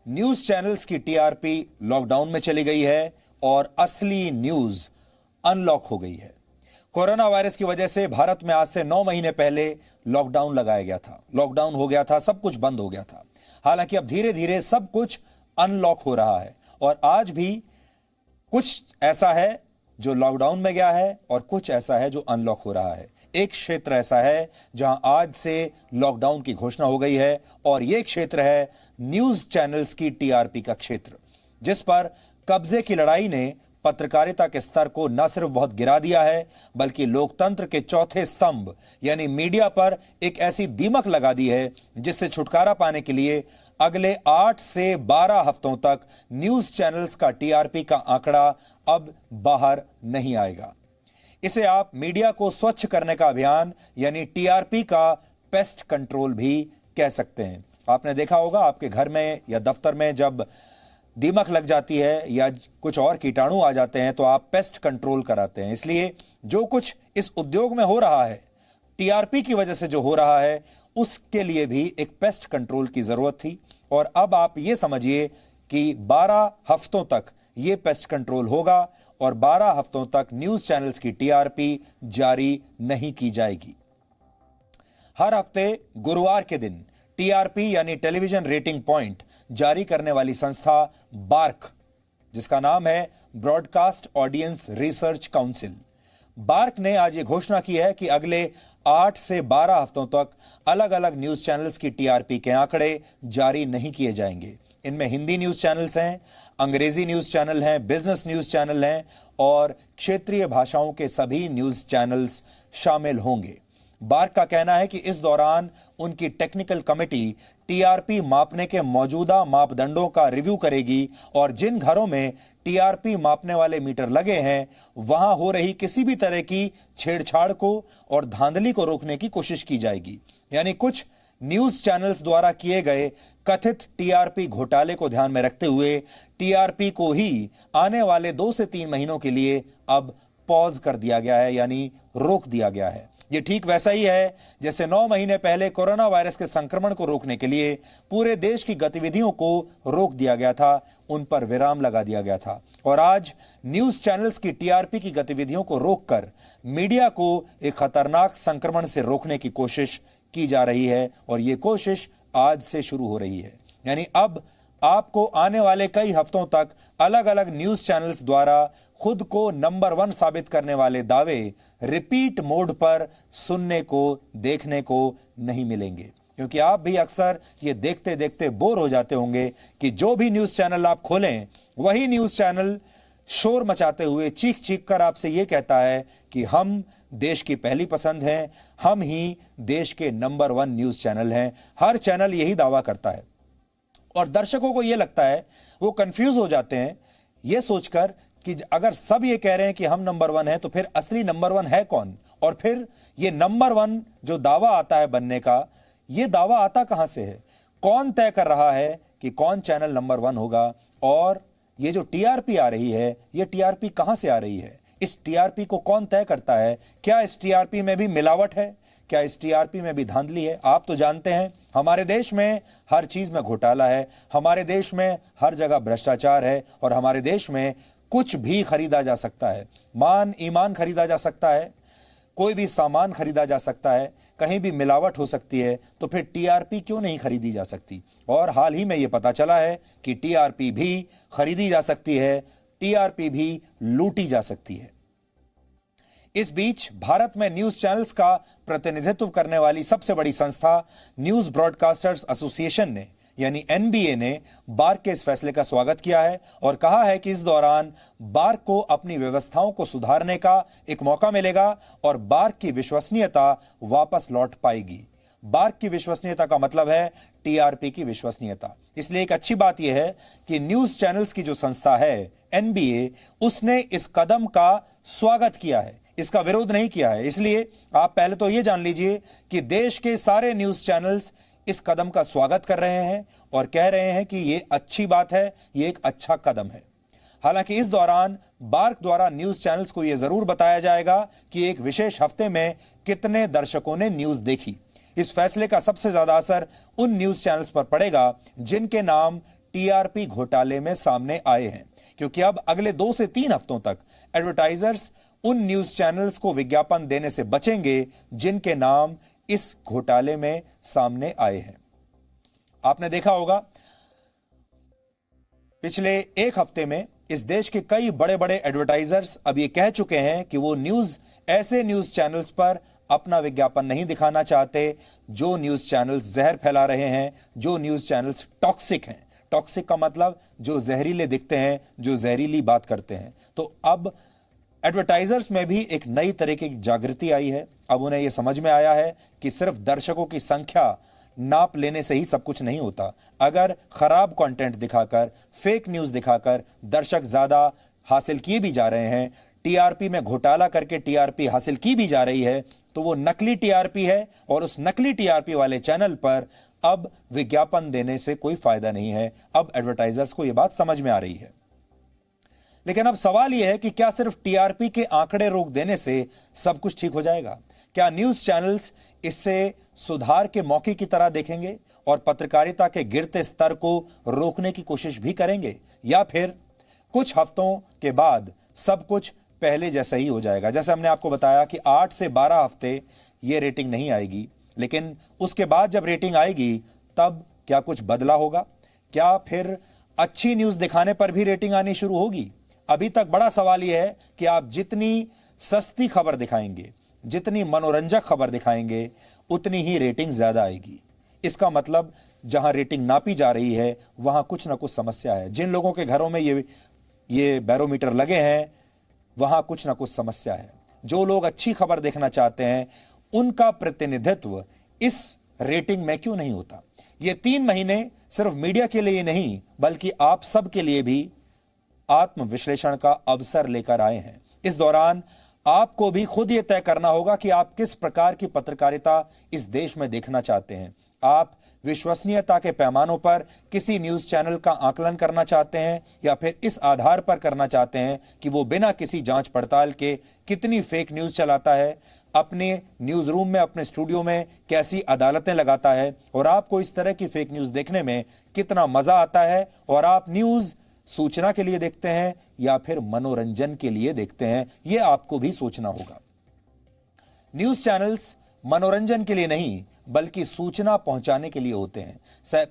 News channels की TRP lockdown में चली गई है और असली न्यूज अनलॉक हो गई है। कोरोना वायरस की वजह से भारत में आज से 9 महीने पहले लॉकडाउन लगाया गया था। लॉकडाउन हो गया था, सब कुछ बंद हो गया था। हालांकि अब धीरे धीरे सब कुछ अनलॉक हो रहा है और आज भी कुछ ऐसा है जो लॉकडाउन में गया है और कुछ ऐसा है जो अनलॉक हो रहा है। एक क्षेत्र ऐसा है जहां आज से लॉकडाउन की घोषणा हो गई है और यह क्षेत्र है न्यूज चैनल्स की टीआरपी का क्षेत्र, जिस पर कब्जे की लड़ाई ने पत्रकारिता के स्तर को न सिर्फ बहुत गिरा दिया है बल्कि लोकतंत्र के चौथे स्तंभ यानी मीडिया पर एक ऐसी दीमक लगा दी है जिससे छुटकारा पाने के लिए अगले 8 से 12 हफ्तों तक न्यूज चैनल्स का टीआरपी का आंकड़ा अब बाहर नहीं आएगा। इसे आप मीडिया को स्वच्छ करने का अभियान यानी टीआरपी का पेस्ट कंट्रोल भी कह सकते हैं। आपने देखा होगा आपके घर में या दफ्तर में जब दीमक लग जाती है या कुछ और कीटाणु आ जाते हैं तो आप पेस्ट कंट्रोल कराते हैं। इसलिए जो कुछ इस उद्योग में हो रहा है, टीआरपी की वजह से जो हो रहा है, उसके लिए भी एक पेस्ट कंट्रोल की जरूरत थी और अब आप ये समझिए कि 12 हफ्तों तक ये पेस्ट कंट्रोल होगा और 12 हफ्तों तक न्यूज चैनल्स की टीआरपी जारी नहीं की जाएगी। हर हफ्ते गुरुवार के दिन टीआरपी यानी टेलीविजन रेटिंग पॉइंट जारी करने वाली संस्था बार्क, जिसका नाम है broadcast audience research council, BARC ने आज यह घोषणा की है कि अगले 8 से 12 हफ्तों तक अलग अलग न्यूज चैनल्स की टीआरपी के आंकड़े जारी नहीं किए जाएंगे। इनमें हिंदी न्यूज चैनल्स हैं, अंग्रेजी न्यूज चैनल हैं, बिजनेस न्यूज चैनल हैं और क्षेत्रीय भाषाओं के सभी न्यूज चैनल्स शामिल होंगे। बार्क का कहना है कि इस दौरान उनकी टेक्निकल कमेटी टीआरपी मापने के मौजूदा मापदंडों का रिव्यू करेगी और जिन घरों में टीआरपी मापने वाले मीटर लगे हैं वहां हो रही किसी भी तरह की छेड़छाड़ को और धांधली को रोकने की कोशिश की जाएगी। यानी कुछ न्यूज चैनल्स द्वारा किए गए कथित टीआरपी घोटाले को ध्यान में रखते हुए टीआरपी को ही आने वाले 2 से 3 महीनों के लिए अब पॉज कर दिया गया है, यानी रोक दिया गया है। यह ठीक वैसा ही है जैसे 9 महीने पहले कोरोना वायरस के संक्रमण को रोकने के लिए पूरे देश की गतिविधियों को रोक दिया गया था, उन पर विराम लगा दिया गया था और आज न्यूज चैनल्स की टीआरपी की गतिविधियों को रोककर मीडिया को एक खतरनाक संक्रमण से रोकने की कोशिश की जा रही है और यह कोशिश आज से शुरू हो रही है। यानी अब आपको आने वाले कई हफ्तों तक अलग अलग न्यूज चैनल्स द्वारा खुद को नंबर 1 साबित करने वाले दावे रिपीट मोड पर सुनने को, देखने को नहीं मिलेंगे, क्योंकि आप भी अक्सर ये देखते देखते बोर हो जाते होंगे कि जो भी न्यूज चैनल आप खोलें वही न्यूज चैनल शोर मचाते हुए चीख चीख कर आपसे यह कहता है कि हम देश की पहली पसंद हैं, हम ही देश के नंबर 1 न्यूज चैनल हैं। हर चैनल यही दावा करता है और दर्शकों को यह लगता है, वो कंफ्यूज हो जाते हैं यह सोचकर कि अगर सब ये कह रहे हैं कि हम नंबर 1 हैं तो फिर असली नंबर 1 है कौन, और फिर ये नंबर 1 जो दावा आता है बनने का, ये दावा आता कहां से है, कौन तय कर रहा है कि कौन चैनल नंबर 1 होगा, और ये जो टीआरपी आ रही है ये टीआरपी कहां से आ रही है, इस टीआरपी को कौन तय करता है, क्या इस टीआरपी में भी मिलावट है, क्या इस टीआरपी में भी धांधली है। आप तो जानते हैं हमारे देश में हर चीज में घोटाला है, हमारे देश में हर जगह भ्रष्टाचार है और हमारे देश में कुछ भी खरीदा जा सकता है, मान ईमान खरीदा जा सकता है, कोई भी सामान खरीदा जा सकता है, कहीं भी मिलावट हो सकती है, तो फिर टीआरपी क्यों नहीं खरीदी जा सकती। और हाल ही में यह पता चला है कि टीआरपी भी खरीदी जा सकती है, टीआरपी भी लूटी जा सकती है। इस बीच भारत में न्यूज चैनल्स का प्रतिनिधित्व करने वाली सबसे बड़ी संस्था न्यूज ब्रॉडकास्टर्स एसोसिएशन ने यानी एनबीए ने बार्क के इस फैसले का स्वागत किया है और कहा है कि इस दौरान बार्क को अपनी व्यवस्थाओं को सुधारने का एक मौका मिलेगा और बार्क की विश्वसनीयता वापस लौट पाएगी। बार्क की विश्वसनीयता का मतलब है टीआरपी की विश्वसनीयता। इसलिए एक अच्छी बात यह है कि न्यूज चैनल्स की जो संस्था है एनबीए, उसने इस कदम का स्वागत किया है, इसका विरोध नहीं किया है। इसलिए आप पहले तो यह जान लीजिए कि देश के सारे न्यूज चैनल्स इस कदम का स्वागत कर रहे हैं और कह रहे हैं कि यह अच्छी बात है, यह एक अच्छा कदम है। हालांकि इस दौरान बार्क द्वारा न्यूज चैनल्स को यह जरूर बताया जाएगा कि एक विशेष हफ्ते में कितने दर्शकों ने न्यूज देखी। इस फैसले का सबसे ज्यादा असर उन न्यूज चैनल्स पर पड़ेगा जिनके नाम टीआरपी घोटाले में सामने आए हैं, क्योंकि अब अगले 2 से 3 हफ्तों तक एडवर्टाइजर्स उन न्यूज चैनल्स को विज्ञापन देने से बचेंगे जिनके नाम इस घोटाले में सामने आए हैं। आपने देखा होगा पिछले 1 हफ्ते में इस देश के कई बड़े बड़े एडवर्टाइजर्स अब ये कह चुके हैं कि वो ऐसे न्यूज चैनल्स पर अपना विज्ञापन नहीं दिखाना चाहते जो न्यूज चैनल्स जहर फैला रहे हैं, जो न्यूज चैनल्स टॉक्सिक हैं। टॉक्सिक का मतलब जो जहरीले दिखते हैं, जो जहरीली बात करते हैं। तो अब एडवर्टाइजर्स में भी एक नई तरीके की जागृति आई है। अब उन्हें यह समझ में आया है कि सिर्फ दर्शकों की संख्या नाप लेने से ही सब कुछ नहीं होता। अगर खराब कंटेंट दिखाकर, फेक न्यूज दिखाकर दर्शक ज्यादा हासिल किए भी जा रहे हैं, टीआरपी में घोटाला करके टीआरपी हासिल की भी जा रही है, तो वो नकली टीआरपी है और उस नकली टीआरपी वाले चैनल पर अब विज्ञापन देने से कोई फायदा नहीं है। अब एडवर्टाइजर्स को यह बात समझ में आ रही है। लेकिन अब सवाल यह है कि क्या सिर्फ टीआरपी के आंकड़े रोक देने से सब कुछ ठीक हो जाएगा? क्या न्यूज चैनल्स इससे सुधार के मौके की तरह देखेंगे और पत्रकारिता के गिरते स्तर को रोकने की कोशिश भी करेंगे, या फिर कुछ हफ्तों के बाद सब कुछ पहले जैसा ही हो जाएगा? जैसे हमने आपको बताया कि 8 से 12 हफ्ते ये रेटिंग नहीं आएगी, लेकिन उसके बाद जब रेटिंग आएगी तब क्या कुछ बदला होगा? क्या फिर अच्छी न्यूज दिखाने पर भी रेटिंग आनी शुरू होगी? अभी तक बड़ा सवाल यह है कि आप जितनी सस्ती खबर दिखाएंगे, जितनी मनोरंजक खबर दिखाएंगे, उतनी ही रेटिंग ज्यादा आएगी। इसका मतलब जहां रेटिंग नापी जा रही है वहां कुछ ना कुछ समस्या है। जिन लोगों के घरों में ये बैरोमीटर लगे हैं वहां कुछ ना कुछ समस्या है। जो लोग अच्छी खबर देखना चाहते हैं उनका प्रतिनिधित्व इस रेटिंग में क्यों नहीं होता? ये 3 महीने सिर्फ मीडिया के लिए नहीं बल्कि आप सब के लिए भी आत्मविश्लेषण का अवसर लेकर आए हैं। इस दौरान आपको भी खुद यह तय करना होगा कि आप किस प्रकार की पत्रकारिता इस देश में देखना चाहते हैं। आप विश्वसनीयता के पैमानों पर किसी न्यूज चैनल का आकलन करना चाहते हैं, या फिर इस आधार पर करना चाहते हैं कि वो बिना किसी जांच पड़ताल के कितनी फेक न्यूज चलाता है, अपने न्यूज रूम में, अपने स्टूडियो में कैसी अदालतें लगाता है, और आपको इस तरह की फेक न्यूज देखने में कितना मजा आता है, और आप न्यूज सूचना के लिए देखते हैं या फिर मनोरंजन के लिए देखते हैं, यह आपको भी सोचना होगा। न्यूज चैनल्स मनोरंजन के लिए नहीं बल्कि सूचना पहुंचाने के लिए होते हैं।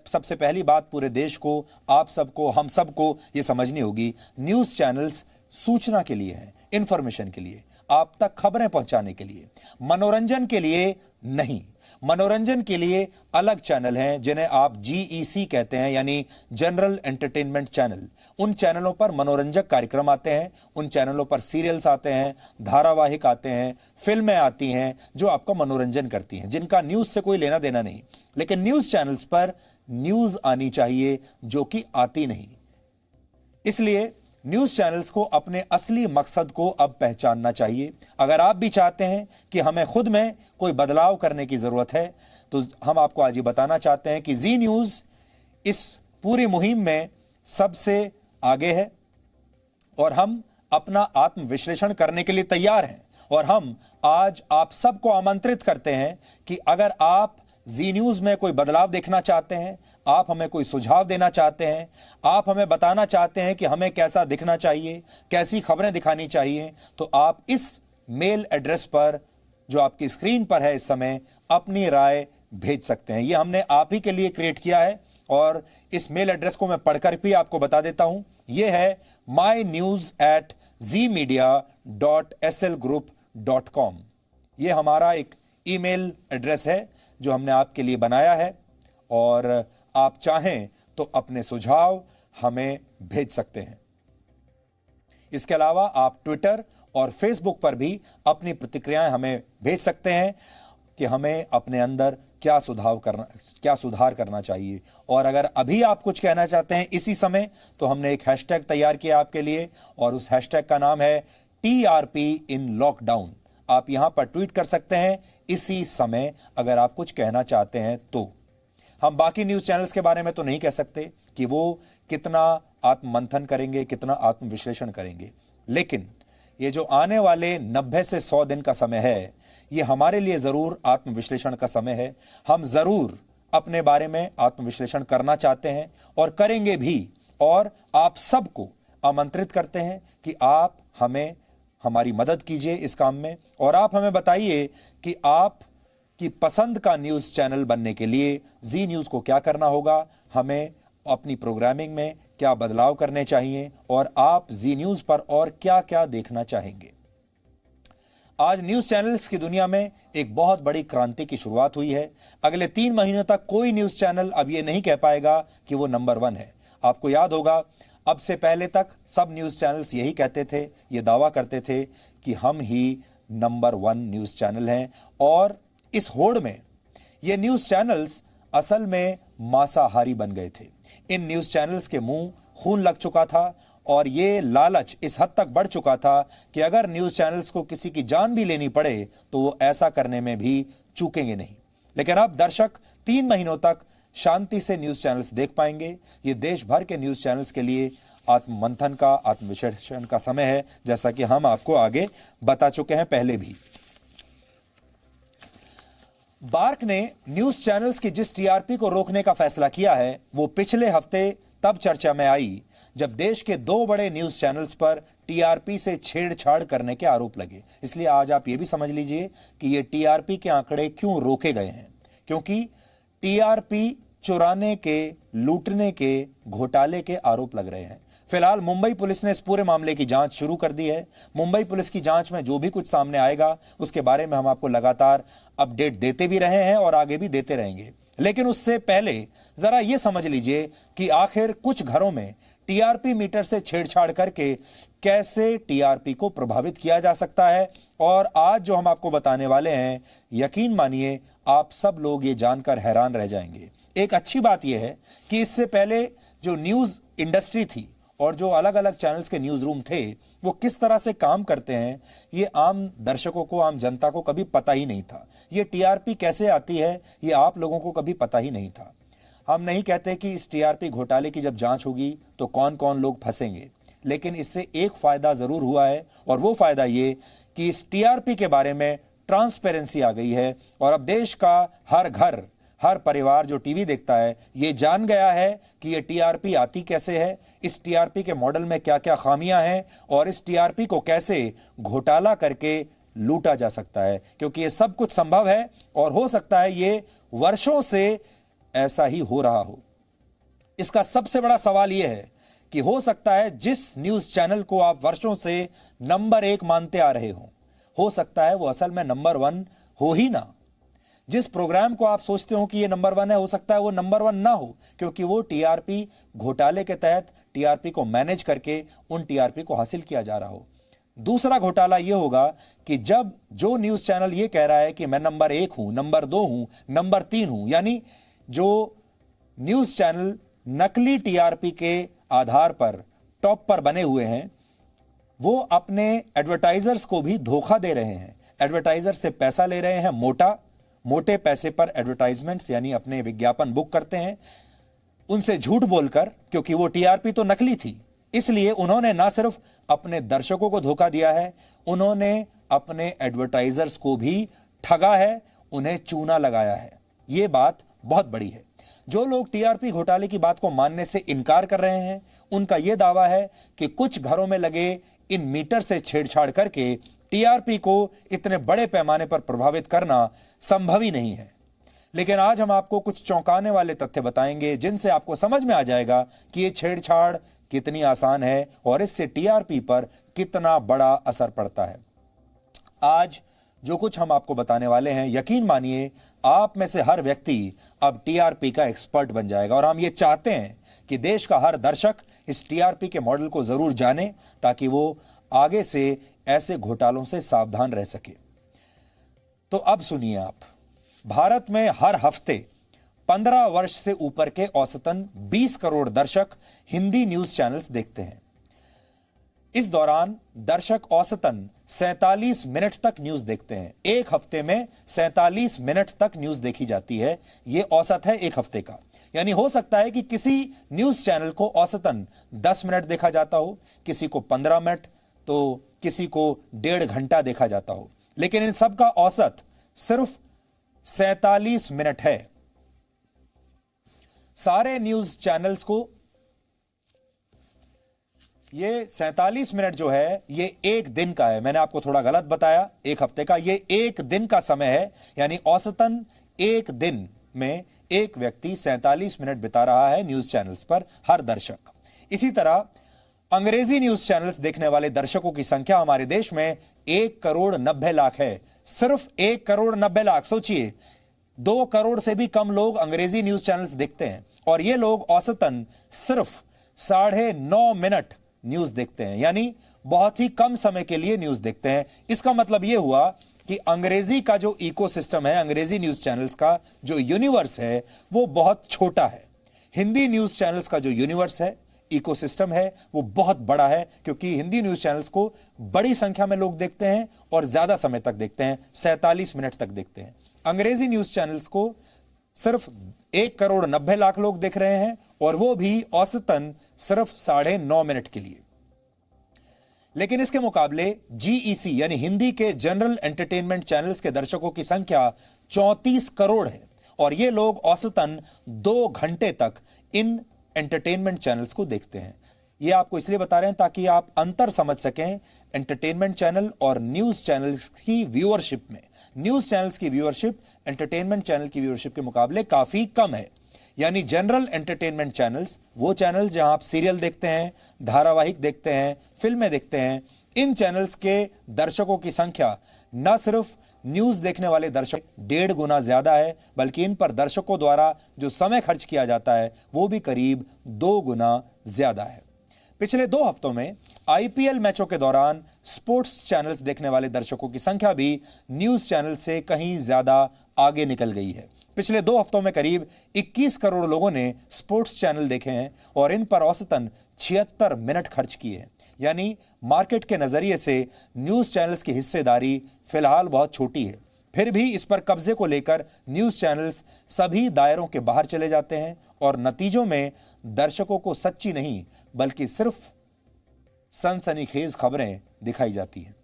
सबसे पहली बात पूरे देश को, आप सबको, हम सबको यह समझनी होगी, न्यूज चैनल्स सूचना के लिए हैं, इंफॉर्मेशन के लिए, आप तक खबरें पहुंचाने के लिए, मनोरंजन के लिए नहीं। मनोरंजन के लिए अलग चैनल हैं जिन्हें आप जीईसी कहते हैं, यानी जनरल एंटरटेनमेंट चैनल। उन चैनलों पर मनोरंजक कार्यक्रम आते हैं, उन चैनलों पर सीरियल्स आते हैं, धारावाहिक आते हैं, फिल्में आती हैं जो आपका मनोरंजन करती हैं, जिनका न्यूज से कोई लेना देना नहीं। लेकिन न्यूज चैनल्स पर न्यूज आनी चाहिए जो कि आती नहीं। इसलिए न्यूज चैनल्स को अपने असली मकसद को अब पहचानना चाहिए। अगर आप भी चाहते हैं कि हमें खुद में कोई बदलाव करने की जरूरत है, तो हम आपको आज ये बताना चाहते हैं कि जी न्यूज इस पूरी मुहिम में सबसे आगे है और हम अपना आत्मविश्लेषण करने के लिए तैयार हैं। और हम आज आप सबको आमंत्रित करते हैं कि अगर आप जी न्यूज में कोई बदलाव देखना चाहते हैं, आप हमें कोई सुझाव देना चाहते हैं, आप हमें बताना चाहते हैं कि हमें कैसा दिखना चाहिए, कैसी खबरें दिखानी चाहिए, तो आप इस मेल एड्रेस पर जो आपकी स्क्रीन पर है इस समय अपनी राय भेज सकते हैं। ये हमने आप ही के लिए क्रिएट किया है और इस मेल एड्रेस को मैं पढ़कर भी आपको बता देता हूं। यह है mynews@zmedia.slgroup.com। यह हमारा एक ईमेल एड्रेस है जो हमने आपके लिए बनाया है, और आप चाहें तो अपने सुझाव हमें भेज सकते हैं। इसके अलावा आप ट्विटर और फेसबुक पर भी अपनी प्रतिक्रियाएं हमें भेज सकते हैं कि हमें अपने अंदर क्या सुधार करना चाहिए। और अगर अभी आप कुछ कहना चाहते हैं इसी समय, तो हमने एक हैशटैग तैयार किया आपके लिए, और उस हैशटैग का नाम है TRP इन लॉकडाउन। आप यहां पर ट्वीट कर सकते हैं इसी समय अगर आप कुछ कहना चाहते हैं तो। हम बाकी न्यूज चैनल्स के बारे में तो नहीं कह सकते कि वो कितना आत्ममंथन करेंगे, कितना आत्मविश्लेषण करेंगे, लेकिन ये जो आने वाले 90 से 100 दिन का समय है, ये हमारे लिए जरूर आत्मविश्लेषण का समय है। हम जरूर अपने बारे में आत्मविश्लेषण करना चाहते हैं और करेंगे भी, और आप सबको आमंत्रित करते हैं कि आप हमें हमारी मदद कीजिए इस काम में, और आप हमें बताइए कि आप की पसंद का न्यूज़ चैनल बनने के लिए जी न्यूज़ को क्या करना होगा, हमें अपनी प्रोग्रामिंग में क्या बदलाव करने चाहिए, और आप जी न्यूज़ पर और क्या क्या देखना चाहेंगे। आज न्यूज़ चैनल्स की दुनिया में एक बहुत बड़ी क्रांति की शुरुआत हुई है। अगले 3 महीनों तक कोई न्यूज़ चैनल अब ये नहीं कह पाएगा कि वो नंबर 1 है। आपको याद होगा, अब से पहले तक सब न्यूज़ चैनल्स यही कहते थे, ये दावा करते थे कि हम ही नंबर 1 न्यूज़ चैनल हैं, और इस होड़ में ये न्यूज़ चैनल्स असल में मांसाहारी बन गए थे। इन न्यूज़ चैनल्स के मुंह खून लग चुका था, और ये लालच इस हद तक बढ़ चुका था कि अगर न्यूज़ चैनल्स को किसी की जान भी लेनी पड़े तो वो ऐसा करने में भी चूकेंगे नहीं। लेकिन अब दर्शक 3 महीनों तक शांति से न्यूज़ चैनल्स देख पाएंगे। ये देश भर के न्यूज़ चैनल्स के लिए आत्ममंथन का, आत्मविश्लेषण का समय है, जैसा कि हम आपको आगे बता चुके हैं पहले भी। बार्क ने न्यूज़ चैनल्स की जिस टीआरपी को रोकने का फैसला किया है, वो पिछले हफ्ते तब चर्चा में आई जब देश के 2 बड़े न्यूज़ चैनल्स पर टीआरपी से छेड़छाड़ करने के आरोप लगे। इसलिए आज आप ये भी समझ लीजिए कि ये टीआरपी के आंकड़े क्यों रोके गए हैं, क्योंकि टीआरपी चुराने के, लूटने के, घोटाले के आरोप लग रहे हैं। फिलहाल मुंबई पुलिस ने इस पूरे मामले की जांच शुरू कर दी है। मुंबई पुलिस की जांच में जो भी कुछ सामने आएगा उसके बारे में हम आपको लगातार अपडेट देते भी रहे हैं और आगे भी देते रहेंगे। लेकिन उससे पहले जरा यह समझ लीजिए कि आखिर कुछ घरों में टीआरपी मीटर से छेड़छाड़ करके कैसे टीआरपी को प्रभावित किया जा सकता है। और आज जो हम आपको बताने वाले हैं, यकीन मानिए आप सब लोग ये जानकर हैरान रह जाएंगे। एक अच्छी बात यह है कि इससे पहले जो न्यूज़ इंडस्ट्री थी और जो अलग अलग चैनल्स के न्यूज़ रूम थे, वो किस तरह से काम करते हैं, ये आम दर्शकों को, आम जनता को कभी पता ही नहीं था। ये टीआरपी कैसे आती है, ये आप लोगों को कभी पता ही नहीं था। हम नहीं कहते कि इस टीआरपी घोटाले की जब जांच होगी तो कौन कौन लोग फंसेंगे, लेकिन इससे एक फायदा जरूर हुआ है, और वो फायदा ये कि इस टीआरपी के बारे में ट्रांसपेरेंसी आ गई है, और अब देश का हर घर, हर परिवार जो टीवी देखता है, ये जान गया है कि ये टीआरपी आती कैसे है, इस टीआरपी के मॉडल में क्या क्या खामियां हैं, और इस टीआरपी को कैसे घोटाला करके लूटा जा सकता है। क्योंकि ये सब कुछ संभव है, और हो सकता है ये वर्षों से ऐसा ही हो रहा हो। इसका सबसे बड़ा सवाल यह है कि हो सकता है जिस न्यूज़ चैनल को आप वर्षों से नंबर 1 मानते आ रहे हो सकता है वो असल में नंबर 1 हो ही ना। जिस प्रोग्राम को आप सोचते हो कि ये नंबर 1 है, हो सकता है वो नंबर 1 ना हो, क्योंकि वो टीआरपी घोटाले के तहत टीआरपी को मैनेज करके उन टीआरपी को हासिल किया जा रहा हो। दूसरा घोटाला यह होगा कि जब जो न्यूज़ चैनल ये कह रहा है कि मैं नंबर 1 हूं, नंबर 2 हूं, नंबर 3 हूं, यानी जो न्यूज़ चैनल नकली टीआरपी के आधार पर टॉप पर बने हुए हैं, वो अपने एडवर्टाइजर्स को भी धोखा दे रहे हैं। एडवर्टाइजर से पैसा ले रहे हैं, मोटे पैसे पर एडवर्टाइजमेंट्स यानी अपने विज्ञापन बुक करते हैं उनसे झूठ बोलकर, क्योंकि वो टीआरपी तो नकली थी। इसलिए उन्होंने ना सिर्फ अपने दर्शकों को धोखा दिया है, उन्होंने अपने एडवर्टाइजर्स को भी ठगा है, उन्हें चूना लगाया है। यह बात बहुत बड़ी है। जो लोग टीआरपी घोटाले की बात को मानने से इनकार कर रहे हैं, उनका यह दावा है कि कुछ घरों में लगे इन मीटर से छेड़छाड़ करके टीआरपी को इतने बड़े पैमाने पर प्रभावित करना संभव ही नहीं है। लेकिन आज हम आपको कुछ चौंकाने वाले तथ्य बताएंगे जिनसे आपको समझ में आ जाएगा कि यह छेड़छाड़ कितनी आसान है और इससे टीआरपी पर कितना बड़ा असर पड़ता है। आज जो कुछ हम आपको बताने वाले हैं, यकीन मानिए आप में से हर व्यक्ति अब टीआरपी का एक्सपर्ट बन जाएगा, और हम ये चाहते हैं कि देश का हर दर्शक इस टीआरपी के मॉडल को जरूर जाने, ताकि वो आगे से ऐसे घोटालों से सावधान रह सके। तो अब सुनिए आप, भारत में हर हफ्ते 15 वर्ष से ऊपर के औसतन 20 करोड़ दर्शक हिंदी न्यूज चैनल्स देखते हैं। इस दौरान दर्शक औसतन 47 मिनट तक न्यूज देखते हैं। एक हफ्ते में 47 मिनट तक न्यूज देखी जाती है। यह औसत है एक हफ्ते का। यानी हो सकता है कि किसी न्यूज चैनल को औसतन 10 मिनट देखा जाता हो, किसी को 15 मिनट, तो किसी को 1.5 घंटा देखा जाता हो, लेकिन इन सब का औसत सिर्फ 47 मिनट है। सारे न्यूज चैनल्स को ये 47 मिनट जो है ये एक दिन का है। मैंने आपको थोड़ा गलत बताया, एक हफ्ते का, ये एक दिन का समय है। यानी औसतन एक दिन में एक व्यक्ति 47 मिनट बिता रहा है न्यूज चैनल्स पर, हर दर्शक। इसी तरह अंग्रेजी न्यूज चैनल्स देखने वाले दर्शकों की संख्या हमारे देश में 1,90,00,000 है। सिर्फ 1,90,00,000। सोचिए, 2 करोड़ से भी कम लोग अंग्रेजी न्यूज चैनल्स देखते हैं और ये लोग औसतन सिर्फ 9.5 मिनट न्यूज देखते हैं, यानी बहुत ही कम समय के लिए न्यूज देखते हैं। इसका मतलब यह हुआ कि अंग्रेजी का जो इकोसिस्टम है, अंग्रेजी न्यूज चैनल्स का जो यूनिवर्स है, वो बहुत छोटा है। हिंदी न्यूज चैनल्स का जो यूनिवर्स है, इकोसिस्टम है, वो बहुत बड़ा है, क्योंकि हिंदी न्यूज चैनल्स को बड़ी संख्या में लोग देखते हैं और ज्यादा समय तक देखते हैं, 47 मिनट तक देखते हैं। अंग्रेजी न्यूज चैनल्स को सिर्फ 1,90,00,000 लोग देख रहे हैं और वो भी औसतन सिर्फ 9.5 मिनट के लिए। लेकिन इसके मुकाबले जीईसी यानी हिंदी के जनरल एंटरटेनमेंट चैनल्स के दर्शकों की संख्या 34 करोड़ है और ये लोग औसतन 2 घंटे तक इन एंटरटेनमेंट चैनल्स को देखते हैं। ये आपको इसलिए बता रहे हैं ताकि आप अंतर समझ सकें एंटरटेनमेंट चैनल और न्यूज चैनल्स की व्यूअरशिप में। न्यूज चैनल्स की व्यूअरशिप एंटरटेनमेंट चैनल की व्यूअरशिप के मुकाबले काफी कम है। यानी जनरल एंटरटेनमेंट चैनल्स, वो चैनल्स जहां आप सीरियल देखते हैं, धारावाहिक देखते हैं, फिल्में देखते हैं, इन चैनल्स के दर्शकों की संख्या न सिर्फ न्यूज देखने वाले दर्शक 1.5 गुना ज्यादा है, बल्कि इन पर दर्शकों द्वारा जो समय खर्च किया जाता है वो भी करीब 2 गुना ज्यादा है। पिछले 2 हफ्तों में आईपीएल मैचों के दौरान स्पोर्ट्स चैनल्स देखने वाले दर्शकों की संख्या भी न्यूज चैनल से कहीं ज्यादा आगे निकल गई है। पिछले 2 हफ्तों में करीब 21 करोड़ लोगों ने स्पोर्ट्स चैनल देखे हैं और इन पर औसतन 76 मिनट खर्च किए हैं। यानी मार्केट के नजरिए से न्यूज चैनल्स की हिस्सेदारी फिलहाल बहुत छोटी है। फिर भी इस पर कब्जे को लेकर न्यूज चैनल्स सभी दायरों के बाहर चले जाते हैं और नतीजों में दर्शकों को सच्ची नहीं बल्कि सिर्फ सनसनीखेज खबरें दिखाई जाती हैं।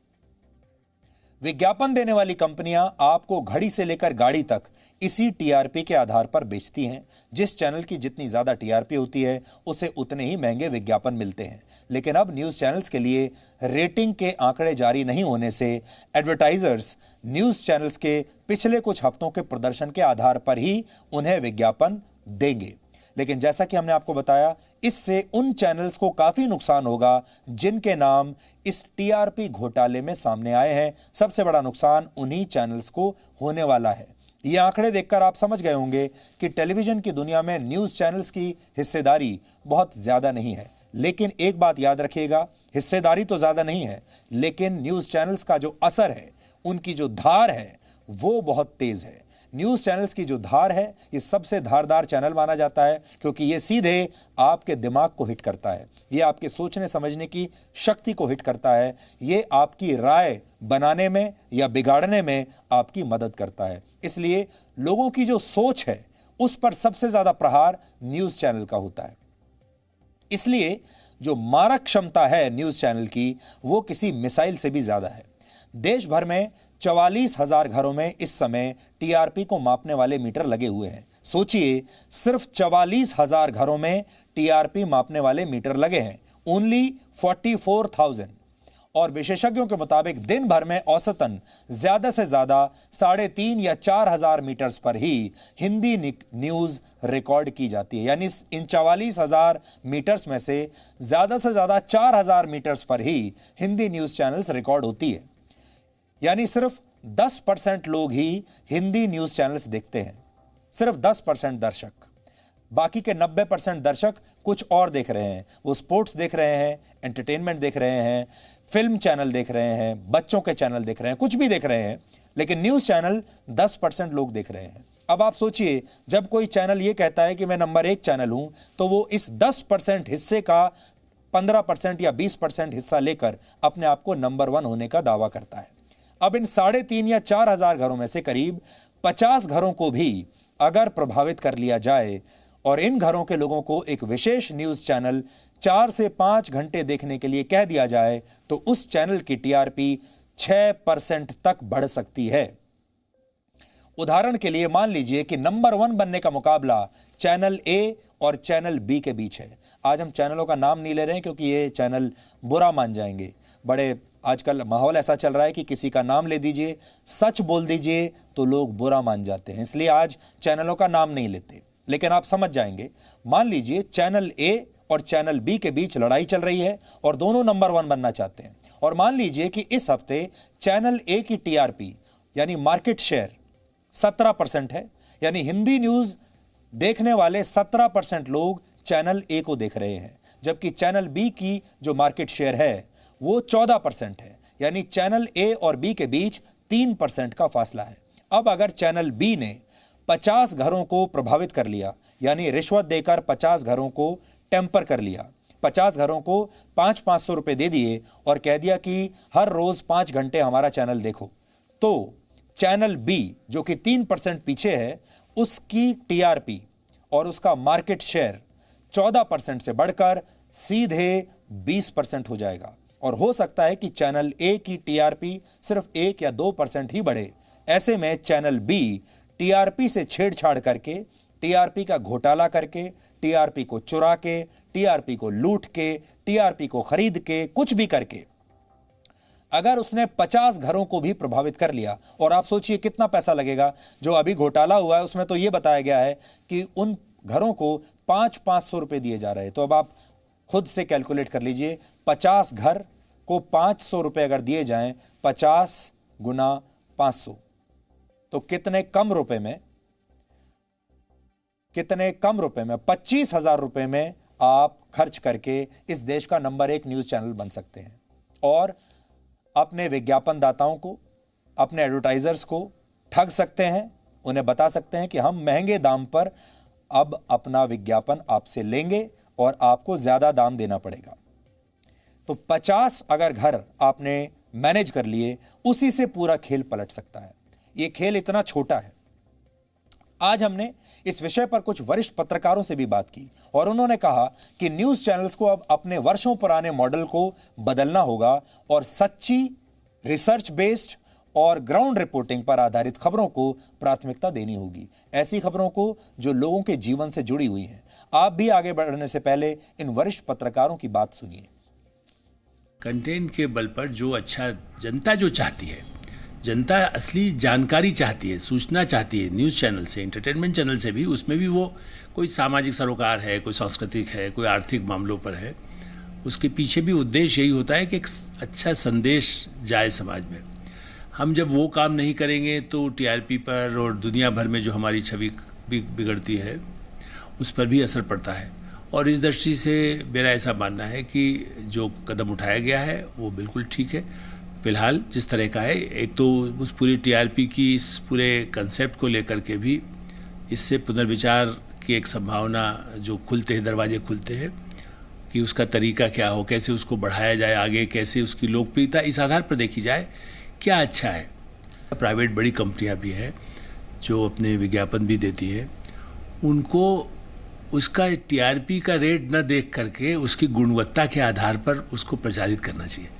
विज्ञापन देने वाली कंपनियां आपको घड़ी से लेकर गाड़ी तक इसी टीआरपी के आधार पर बेचती हैं। जिस चैनल की जितनी ज्यादा टीआरपी होती है उसे उतने ही महंगे विज्ञापन मिलते हैं। लेकिन अब न्यूज चैनल्स के लिए रेटिंग के आंकड़े जारी नहीं होने से एडवर्टाइजर्स न्यूज चैनल्स के पिछले कुछ हफ्तों के प्रदर्शन के आधार पर ही उन्हें विज्ञापन देंगे। लेकिन जैसा कि हमने आपको बताया, इससे उन चैनल्स को काफी नुकसान होगा जिनके नाम इस टीआरपी घोटाले में सामने आए हैं। सबसे बड़ा नुकसान उन्हीं चैनल्स को होने वाला है। ये आंकड़े देखकर आप समझ गए होंगे कि टेलीविजन की दुनिया में न्यूज चैनल्स की हिस्सेदारी बहुत ज्यादा नहीं है। लेकिन एक बात याद रखिएगा, हिस्सेदारी तो ज्यादा नहीं है, लेकिन न्यूज चैनल्स का जो असर है, उनकी जो धार है, वो बहुत तेज है। न्यूज चैनल्स की जो धार है, ये सबसे धारदार चैनल माना जाता है क्योंकि ये सीधे आपके दिमाग को हिट करता है, ये आपके सोचने समझने की शक्ति को हिट करता है, ये आपकी राय बनाने में या बिगाड़ने में आपकी मदद करता है। इसलिए लोगों की जो सोच है उस पर सबसे ज्यादा प्रहार न्यूज चैनल का होता है। इसलिए जो मारक क्षमता है न्यूज चैनल की, वो किसी मिसाइल से भी ज्यादा है। देश भर में 44,000 घरों में इस समय टीआरपी को मापने वाले मीटर लगे हुए हैं। सोचिए, सिर्फ 44,000 घरों में टीआरपी मापने वाले मीटर लगे हैं, ओनली 44,000। और विशेषज्ञों के मुताबिक दिन भर में औसतन ज्यादा से ज्यादा 3,500 या 4,000 मीटर्स पर ही हिंदी न्यूज रिकॉर्ड की जाती है। यानी इन 44,000 मीटर्स में से ज्यादा 4,000 मीटर्स पर ही हिंदी न्यूज चैनल्स रिकॉर्ड होती है। यानी सिर्फ 10% लोग ही हिंदी न्यूज चैनल्स देखते हैं, सिर्फ 10% दर्शक। बाकी के 90% दर्शक कुछ और देख रहे हैं। वो स्पोर्ट्स देख रहे हैं, एंटरटेनमेंट देख रहे हैं, फिल्म चैनल देख रहे हैं, बच्चों के चैनल देख रहे हैं, कुछ भी देख रहे हैं, लेकिन न्यूज चैनल 10% लोग देख रहे हैं। अब आप सोचिए, जब कोई चैनल ये कहता है कि मैं नंबर 1 चैनल हूं, तो वो इस 10% हिस्से का 15% या 20% हिस्सा लेकर अपने आप को नंबर 1 होने का दावा करता है। अब इन 3,500 या 4,000 घरों में से करीब 50 घरों को भी अगर प्रभावित कर लिया जाए और इन घरों के लोगों को एक विशेष न्यूज चैनल 4 से 5 घंटे देखने के लिए कह दिया जाए, तो उस चैनल की टीआरपी 6% तक बढ़ सकती है। उदाहरण के लिए मान लीजिए कि नंबर 1 बनने का मुकाबला चैनल ए और चैनल बी के बीच है। आज हम चैनलों का नाम नहीं ले रहे हैं क्योंकि ये चैनल बुरा मान जाएंगे। बड़े आजकल माहौल ऐसा चल रहा है कि किसी का नाम ले दीजिए, सच बोल दीजिए तो लोग बुरा मान जाते हैं, इसलिए आज चैनलों का नाम नहीं लेते। लेकिन आप समझ जाएंगे। मान लीजिए चैनल ए और चैनल बी के बीच लड़ाई चल रही है और दोनों नंबर 1 बनना चाहते हैं। और मान लीजिए कि इस हफ्ते चैनल ए की टीआरपी यानी मार्केट शेयर 17% है, यानी हिंदी न्यूज देखने वाले 17% लोग चैनल ए को देख रहे हैं, जबकि चैनल बी की जो मार्केट शेयर है वो 14% है, यानी चैनल ए और बी के बीच 3% का फासला है। अब अगर चैनल बी ने 50 घरों को प्रभावित कर लिया, यानी रिश्वत देकर 50 घरों को टेम्पर कर लिया, 50 घरों को 500-500 रुपए दे दिए और कह दिया कि हर रोज 5 घंटे हमारा चैनल देखो, तो चैनल बी जो कि 3% पीछे है, उसकी टीआरपी और उसका मार्केट शेयर 14% से बढ़कर सीधे 20% हो जाएगा। और हो सकता है कि चैनल ए की टीआरपी सिर्फ 1 या 2% ही बढ़े। ऐसे में चैनल बी टीआरपी से छेड़छाड़ करके, टीआरपी का घोटाला करके, टीआरपी को चुरा के, टीआरपी को लूट के, टीआरपी को खरीद के, कुछ भी करके अगर उसने 50 घरों को भी प्रभावित कर लिया, और आप सोचिए कितना पैसा लगेगा। जो अभी घोटाला हुआ है उसमें तो यह बताया गया है कि उन घरों को 500-500 रुपए दिए जा रहे हैं। तो अब आप खुद से कैलकुलेट कर लीजिए, 50 घर को 500 रुपए अगर दिए जाएं, 50 गुना 500, तो कितने कम रुपए में 25,000 रुपए में आप खर्च करके इस देश का नंबर 1 न्यूज चैनल बन सकते हैं और अपने विज्ञापनदाताओं को, अपने एडवर्टाइजर्स को ठग सकते हैं। उन्हें बता सकते हैं कि हम महंगे दाम पर अब अपना विज्ञापन आपसे लेंगे और आपको ज्यादा दाम देना पड़ेगा। तो 50 अगर घर आपने मैनेज कर लिए, उसी से पूरा खेल पलट सकता है। यह खेल इतना छोटा है। आज हमने इस विषय पर कुछ वरिष्ठ पत्रकारों से भी बात की और उन्होंने कहा कि न्यूज चैनल्स को अब अपने वर्षों पुराने मॉडल को बदलना होगा और सच्ची, रिसर्च बेस्ड और ग्राउंड रिपोर्टिंग पर आधारित खबरों को प्राथमिकता देनी होगी, ऐसी खबरों को जो लोगों के जीवन से जुड़ी हुई हैं। आप भी आगे बढ़ने से पहले इन वरिष्ठ पत्रकारों की बात सुनिए। कंटेंट के बल पर जो अच्छा जनता जो चाहती है, जनता असली जानकारी चाहती है, सूचना चाहती है न्यूज़ चैनल से, एंटरटेनमेंट चैनल से भी, उसमें भी वो कोई सामाजिक सरोकार है, कोई सांस्कृतिक है, कोई आर्थिक मामलों पर है, उसके पीछे भी उद्देश्य यही होता है कि एक अच्छा संदेश जाए समाज में। हम जब वो काम नहीं करेंगे तो टीआरपी पर और दुनिया भर में जो हमारी छवि बिगड़ती है उस पर भी असर पड़ता है। और इस दृष्टि से मेरा ऐसा मानना है कि जो कदम उठाया गया है वो बिल्कुल ठीक है। फ़िलहाल जिस तरह का है, एक तो उस पूरी टीआरपी की इस पूरे कंसेप्ट को लेकर के भी इससे पुनर्विचार की एक संभावना जो खुलते हैं, दरवाजे खुलते हैं कि उसका तरीका क्या हो, कैसे उसको बढ़ाया जाए आगे, कैसे उसकी लोकप्रियता इस आधार पर देखी जाए क्या अच्छा है। प्राइवेट बड़ी कंपनियां भी हैं जो अपने विज्ञापन भी देती है, उनको उसका टीआरपी का रेट न देख करके उसकी गुणवत्ता के आधार पर उसको प्रचारित करना चाहिए।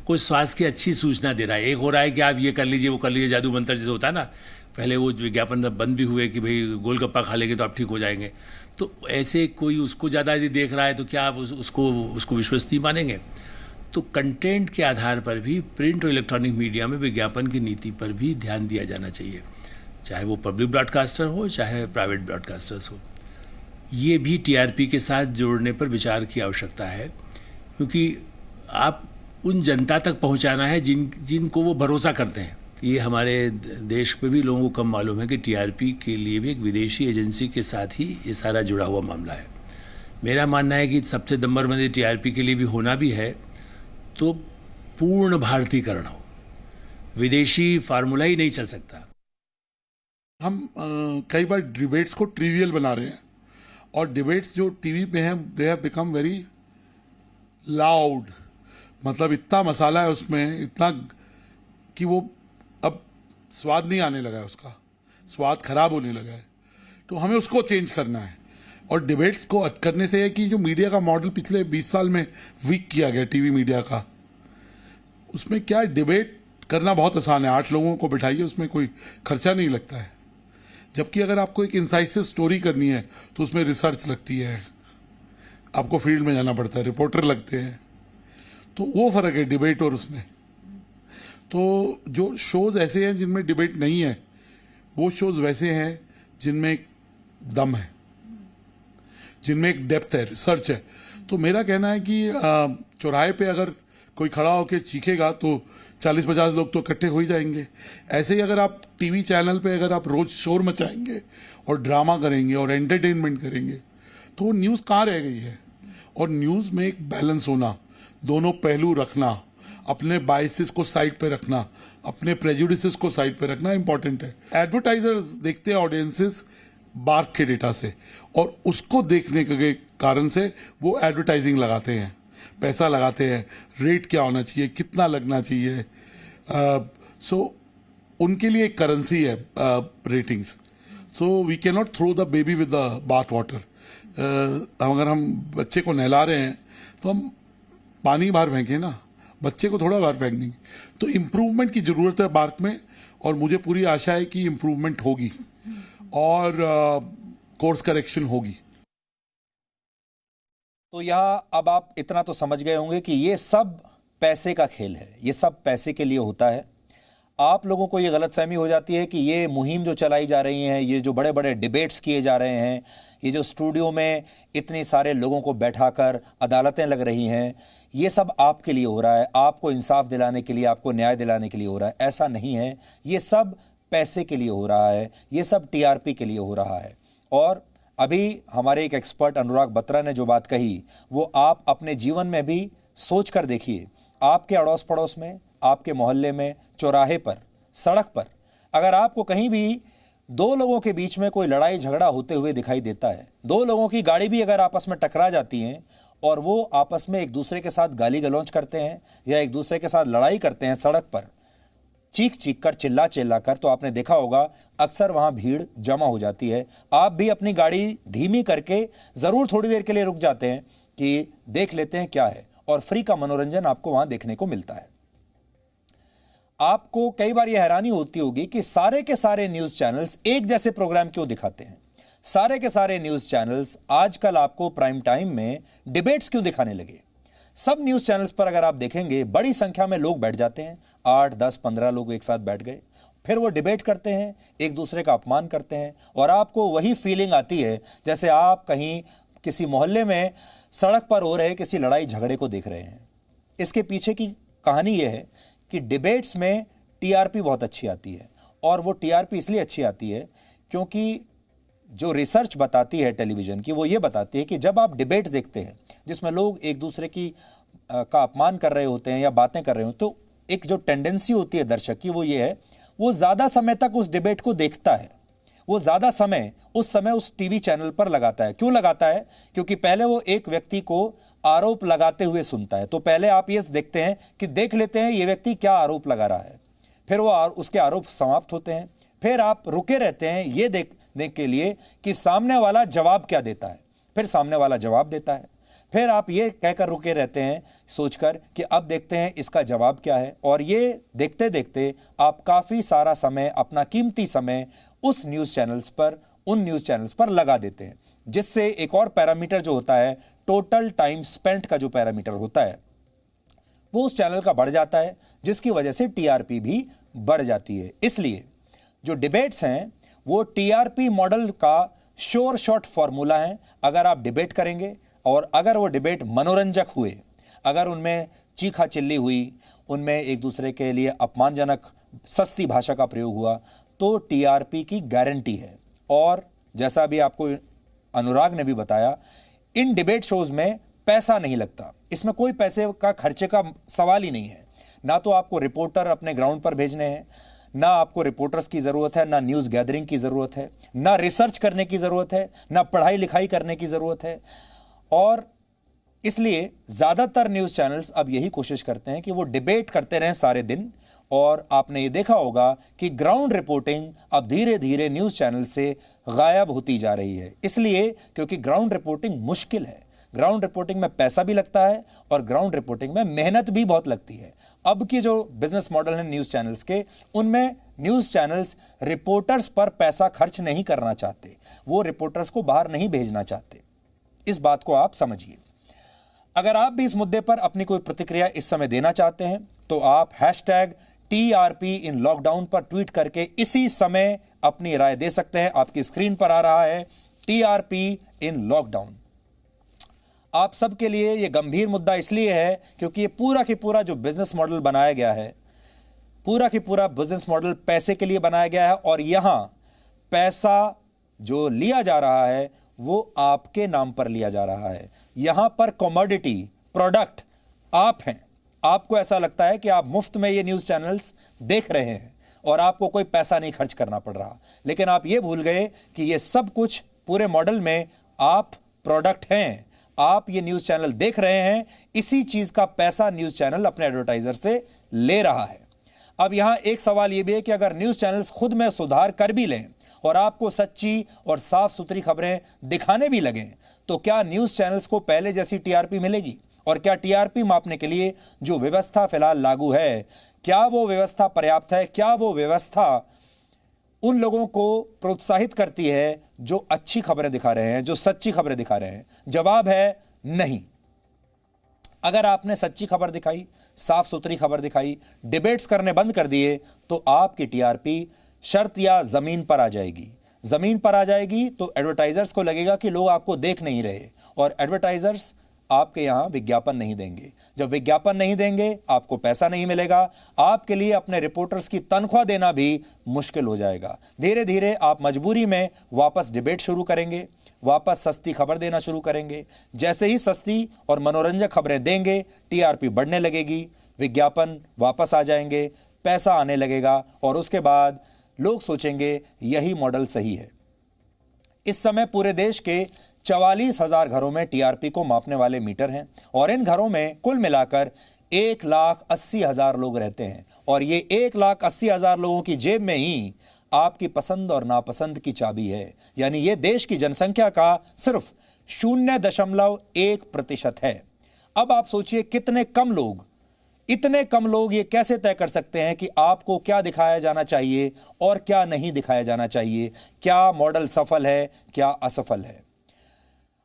कोई स्वास्थ्य की अच्छी सूचना दे रहा है, एक हो रहा है कि आप ये कर लीजिए, वो कर लीजिए, जादू मंत्र जैसे होता है ना, पहले वो विज्ञापन बंद भी हुए कि भाई गोलगप्पा खा लेंगे तो आप ठीक हो जाएंगे। तो ऐसे कोई उसको ज़्यादा यदि देख रहा है तो क्या आप उसको विश्वसनीय मानेंगे? तो कंटेंट के आधार पर भी प्रिंट और इलेक्ट्रॉनिक मीडिया में विज्ञापन की नीति पर भी ध्यान दिया जाना चाहिए, चाहे वो पब्लिक ब्रॉडकास्टर हो चाहे प्राइवेट ब्रॉडकास्टर्स हो। ये भी टीआरपी के साथ जोड़ने पर विचार की आवश्यकता है, क्योंकि आप उन जनता तक पहुंचाना है जिनको वो भरोसा करते हैं। ये हमारे देश में भी लोगों को कम मालूम है कि टीआरपी के लिए भी एक विदेशी एजेंसी के साथ ही ये सारा जुड़ा हुआ मामला है। मेरा मानना है कि सबसे नंबर 1 टीआरपी के लिए भी होना भी है तो पूर्ण भारतीकरण हो, विदेशी फार्मूला ही नहीं चल सकता। हम कई बार डिबेट्स को ट्रिवियल बना रहे हैं और डिबेट्स जो टीवी पे हैं they have become very loud, मतलब इतना मसाला है उसमें, इतना कि वो अब स्वाद नहीं आने लगा है, उसका स्वाद खराब होने लगा है। तो हमें उसको चेंज करना है और डिबेट्स को करने से है कि जो मीडिया का मॉडल पिछले 20 साल में वीक किया गया टीवी मीडिया का, उसमें क्या डिबेट करना बहुत आसान है, 8 लोगों को बिठाइए, उसमें कोई खर्चा नहीं लगता है। जबकि अगर आपको एक इंसाइसिव स्टोरी करनी है तो उसमें रिसर्च लगती है, आपको फील्ड में जाना पड़ता है, रिपोर्टर लगते हैं। तो वो फर्क है डिबेट और उसमें। तो जो शोज ऐसे हैं जिनमें डिबेट नहीं है, वो शोज वैसे हैं जिनमें एक दम है, जिनमें एक डेप्थ है, रिसर्च है। तो मेरा कहना है कि चौराहे पे अगर कोई खड़ा होकर चीखेगा तो 40-50 लोग तो इकट्ठे हो ही जाएंगे। ऐसे ही अगर आप टीवी चैनल पे अगर आप रोज शोर मचाएंगे और ड्रामा करेंगे और एंटरटेनमेंट करेंगे तो वो न्यूज कहाँ रह गई है। और न्यूज में एक बैलेंस होना, दोनों पहलू रखना, अपने बायसेस को साइड पे रखना, अपने प्रेजुडिसेस को साइड पे रखना इंपॉर्टेंट है। एडवर्टाइजर्स देखते हैं ऑडियंसेस बार्क के डेटा से, और उसको देखने के कारण से वो एडवर्टाइजिंग लगाते हैं, पैसा लगाते हैं, रेट क्या होना चाहिए, कितना लगना चाहिए। सो उनके लिए एक करेंसी है ratings. So we can not throw the baby with the bath water. अगर हम बच्चे को नहला रहे हैं तो हम पानी बाहर फेंके ना, बच्चे को थोड़ा बाहर फेंक देंगे। तो इम्प्रूवमेंट की जरूरत है बार्क में, और मुझे पूरी आशा है कि इम्प्रूवमेंट होगी और कोर्स करेक्शन होगी। तो यहाँ अब आप इतना तो समझ गए होंगे कि ये सब पैसे का खेल है, ये सब पैसे के लिए होता है। आप लोगों को ये गलतफहमी हो जाती है कि ये मुहिम जो चलाई जा रही है, ये जो बड़े बड़े डिबेट्स किए जा रहे हैं, ये जो स्टूडियो में इतने सारे लोगों को बैठाकर अदालतें लग रही हैं, ये सब आपके लिए हो रहा है, आपको इंसाफ दिलाने के लिए, आपको न्याय दिलाने के लिए हो रहा है। ऐसा नहीं है, ये सब पैसे के लिए हो रहा है, ये सब टीआरपी के लिए हो रहा है। और अभी हमारे एक एक्सपर्ट अनुराग बत्रा ने जो बात कही वो आप अपने जीवन में भी सोच कर देखिए। आपके अड़ोस पड़ोस में, आपके मोहल्ले में, चौराहे पर, सड़क पर अगर आपको कहीं भी दो लोगों के बीच में कोई लड़ाई झगड़ा होते हुए दिखाई देता है, दो लोगों की गाड़ी भी अगर आपस में टकरा जाती हैं और वो आपस में एक दूसरे के साथ गाली गलौज करते हैं या एक दूसरे के साथ लड़ाई करते हैं सड़क पर, चीख चीख कर, चिल्ला चिल्ला कर, तो आपने देखा होगा अक्सर वहां भीड़ जमा हो जाती है। आप भी अपनी गाड़ी धीमी करके जरूर थोड़ी देर के लिए रुक जाते हैं कि देख लेते हैं क्या है, और फ्री का मनोरंजन आपको वहां देखने को मिलता है। आपको कई बार यह हैरानी होती होगी कि सारे के सारे न्यूज चैनल्स एक जैसे प्रोग्राम क्यों दिखाते हैं। सारे के सारे न्यूज चैनल्स आजकल आपको प्राइम टाइम में डिबेट्स क्यों दिखाने लगे। सब न्यूज चैनल्स पर अगर आप देखेंगे बड़ी संख्या में लोग बैठ जाते हैं, 8, 10, 15 लोग एक साथ बैठ गए, फिर वो डिबेट करते हैं, एक दूसरे का अपमान करते हैं, और आपको वही फीलिंग आती है जैसे आप कहीं किसी मोहल्ले में सड़क पर हो रहे किसी लड़ाई झगड़े को देख रहे हैं। इसके पीछे की कहानी यह है कि डिबेट्स में टीआरपी बहुत अच्छी आती है, और वो टीआरपी इसलिए अच्छी आती है क्योंकि जो रिसर्च बताती है टेलीविजन की वो ये बताती है कि जब आप डिबेट देखते हैं जिसमें लोग एक दूसरे की का अपमान कर रहे होते हैं या बातें कर रहे हो, तो एक जो टेंडेंसी होती है दर्शक की वो ये है, वो ज्यादा समय तक उस डिबेट को देखता है, वो ज्यादा समय उस टीवी चैनल पर लगाता है। क्यों लगाता है? क्योंकि पहले वो एक व्यक्ति को आरोप लगाते हुए सुनता है, तो पहले आप ये देखते हैं कि देख लेते हैं ये व्यक्ति क्या आरोप लगा रहा है, फिर वो उसके आरोप समाप्त होते हैं, फिर आप रुके रहते हैं ये देखने के लिए कि सामने वाला जवाब क्या देता है, फिर सामने वाला जवाब देता है, फिर आप ये कहकर रुके रहते हैं सोचकर कि अब देखते हैं इसका जवाब क्या है, और ये देखते देखते आप काफी सारा समय, अपना कीमती समय उस न्यूज चैनल्स पर, उन न्यूज चैनल्स पर लगा देते हैं, जिससे एक और पैरामीटर जो होता है, टोटल टाइम स्पेंट का जो पैरामीटर होता है, वो उस चैनल का बढ़ जाता है, जिसकी वजह से टीआरपी भी बढ़ जाती है। इसलिए जो डिबेट्स हैं वो टीआरपी मॉडल का श्योर शॉट फॉर्मूला है। अगर आप डिबेट करेंगे और अगर वो डिबेट मनोरंजक हुए, अगर उनमें चीखा चिल्ली हुई, उनमें एक दूसरे के लिए अपमानजनक सस्ती भाषा का प्रयोग हुआ, तो टीआरपी की गारंटी है। और जैसा भी आपको अनुराग ने भी बताया, इन डिबेट शोज में पैसा नहीं लगता, इसमें कोई पैसे का खर्चे का सवाल ही नहीं है। ना तो आपको रिपोर्टर अपने ग्राउंड पर भेजने हैं, ना आपको रिपोर्टर्स की जरूरत है, ना न्यूज गैदरिंग की जरूरत है, ना रिसर्च करने की जरूरत है, ना पढ़ाई लिखाई करने की जरूरत है। और इसलिए ज्यादातर न्यूज चैनल्स अब यही कोशिश करते हैं कि वो डिबेट करते रहें सारे दिन। और आपने ये देखा होगा कि ग्राउंड रिपोर्टिंग अब धीरे धीरे न्यूज चैनल से गायब होती जा रही है, इसलिए क्योंकि ग्राउंड रिपोर्टिंग मुश्किल है। ग्राउंड रिपोर्टिंग में पैसा भी लगता है और ग्राउंड रिपोर्टिंग में मेहनत भी बहुत लगती है। अब के जो बिजनेस मॉडल है न्यूज़ चैनल्स के, उनमें न्यूज़ चैनल्स रिपोर्टर्स पर पैसा खर्च नहीं करना चाहते, वो रिपोर्टर्स को बाहर नहीं भेजना चाहते। इस बात को आप समझिए। अगर आप भी इस मुद्दे पर अपनी कोई प्रतिक्रिया इस समय देना चाहते हैं तो आप #TRP इन लॉकडाउन पर ट्वीट करके इसी समय अपनी राय दे सकते हैं। आपकी स्क्रीन पर आ रहा है TRP इन लॉकडाउन। आप सबके लिए यह गंभीर मुद्दा इसलिए है क्योंकि ये पूरा की पूरा जो बिजनेस मॉडल बनाया गया है, पूरा की पूरा बिजनेस मॉडल पैसे के लिए बनाया गया है और यहां पैसा जो लिया जा रहा है वो आपके नाम पर लिया जा रहा है। यहां पर कमोडिटी प्रोडक्ट आप हैं। आपको ऐसा लगता है कि आप मुफ्त में ये न्यूज़ चैनल्स देख रहे हैं और आपको कोई पैसा नहीं खर्च करना पड़ रहा, लेकिन आप ये भूल गए कि ये सब कुछ पूरे मॉडल में आप प्रोडक्ट हैं। आप ये न्यूज़ चैनल देख रहे हैं, इसी चीज़ का पैसा न्यूज़ चैनल अपने एडवर्टाइजर से ले रहा है। अब यहां एक सवाल यह भी है कि अगर न्यूज़ चैनल्स खुद में सुधार कर भी लें और आपको सच्ची और साफ सुथरी खबरें दिखाने भी लगें, तो क्या न्यूज़ चैनल्स को पहले जैसी टीआरपी मिलेगी? और क्या टीआरपी मापने के लिए जो व्यवस्था फिलहाल लागू है, क्या वो व्यवस्था पर्याप्त है? क्या वो व्यवस्था उन लोगों को प्रोत्साहित करती है जो अच्छी खबरें दिखा रहे हैं, जो सच्ची खबरें दिखा रहे हैं? जवाब है नहीं। अगर आपने सच्ची खबर दिखाई, साफ सुथरी खबर दिखाई, डिबेट्स करने बंद कर दिए, तो आपकी टीआरपी शर्त या जमीन पर आ जाएगी। जमीन पर आ जाएगी तो एडवर्टाइजर्स को लगेगा कि लोग आपको देख नहीं रहे और एडवर्टाइजर्स आपके यहां विज्ञापन नहीं देंगे। जब विज्ञापन नहीं देंगे, आपको पैसा नहीं मिलेगा, आपके लिए अपने रिपोर्टर्स की तनख्वाह देना भी मुश्किल हो जाएगा। धीरे धीरे आप मजबूरी में वापस डिबेट शुरू करेंगे, वापस सस्ती खबर देना शुरू करेंगे। जैसे ही सस्ती और मनोरंजक खबरें देंगे, टीआरपी बढ़ने लगेगी, विज्ञापन वापस आ जाएंगे, पैसा आने लगेगा और उसके बाद लोग सोचेंगे यही मॉडल सही है। इस समय पूरे देश के 44,000 घरों में टीआरपी को मापने वाले मीटर हैं और इन घरों में कुल मिलाकर 1,80,000 लोग रहते हैं और ये 1,80,000 लोगों की जेब में ही आपकी पसंद और नापसंद की चाबी है। यानी ये देश की जनसंख्या का सिर्फ 0.1% है। अब आप सोचिए कितने कम लोग, इतने कम लोग ये कैसे तय कर सकते हैं कि आपको क्या दिखाया जाना चाहिए और क्या नहीं दिखाया जाना चाहिए, क्या मॉडल सफल है, क्या असफल है।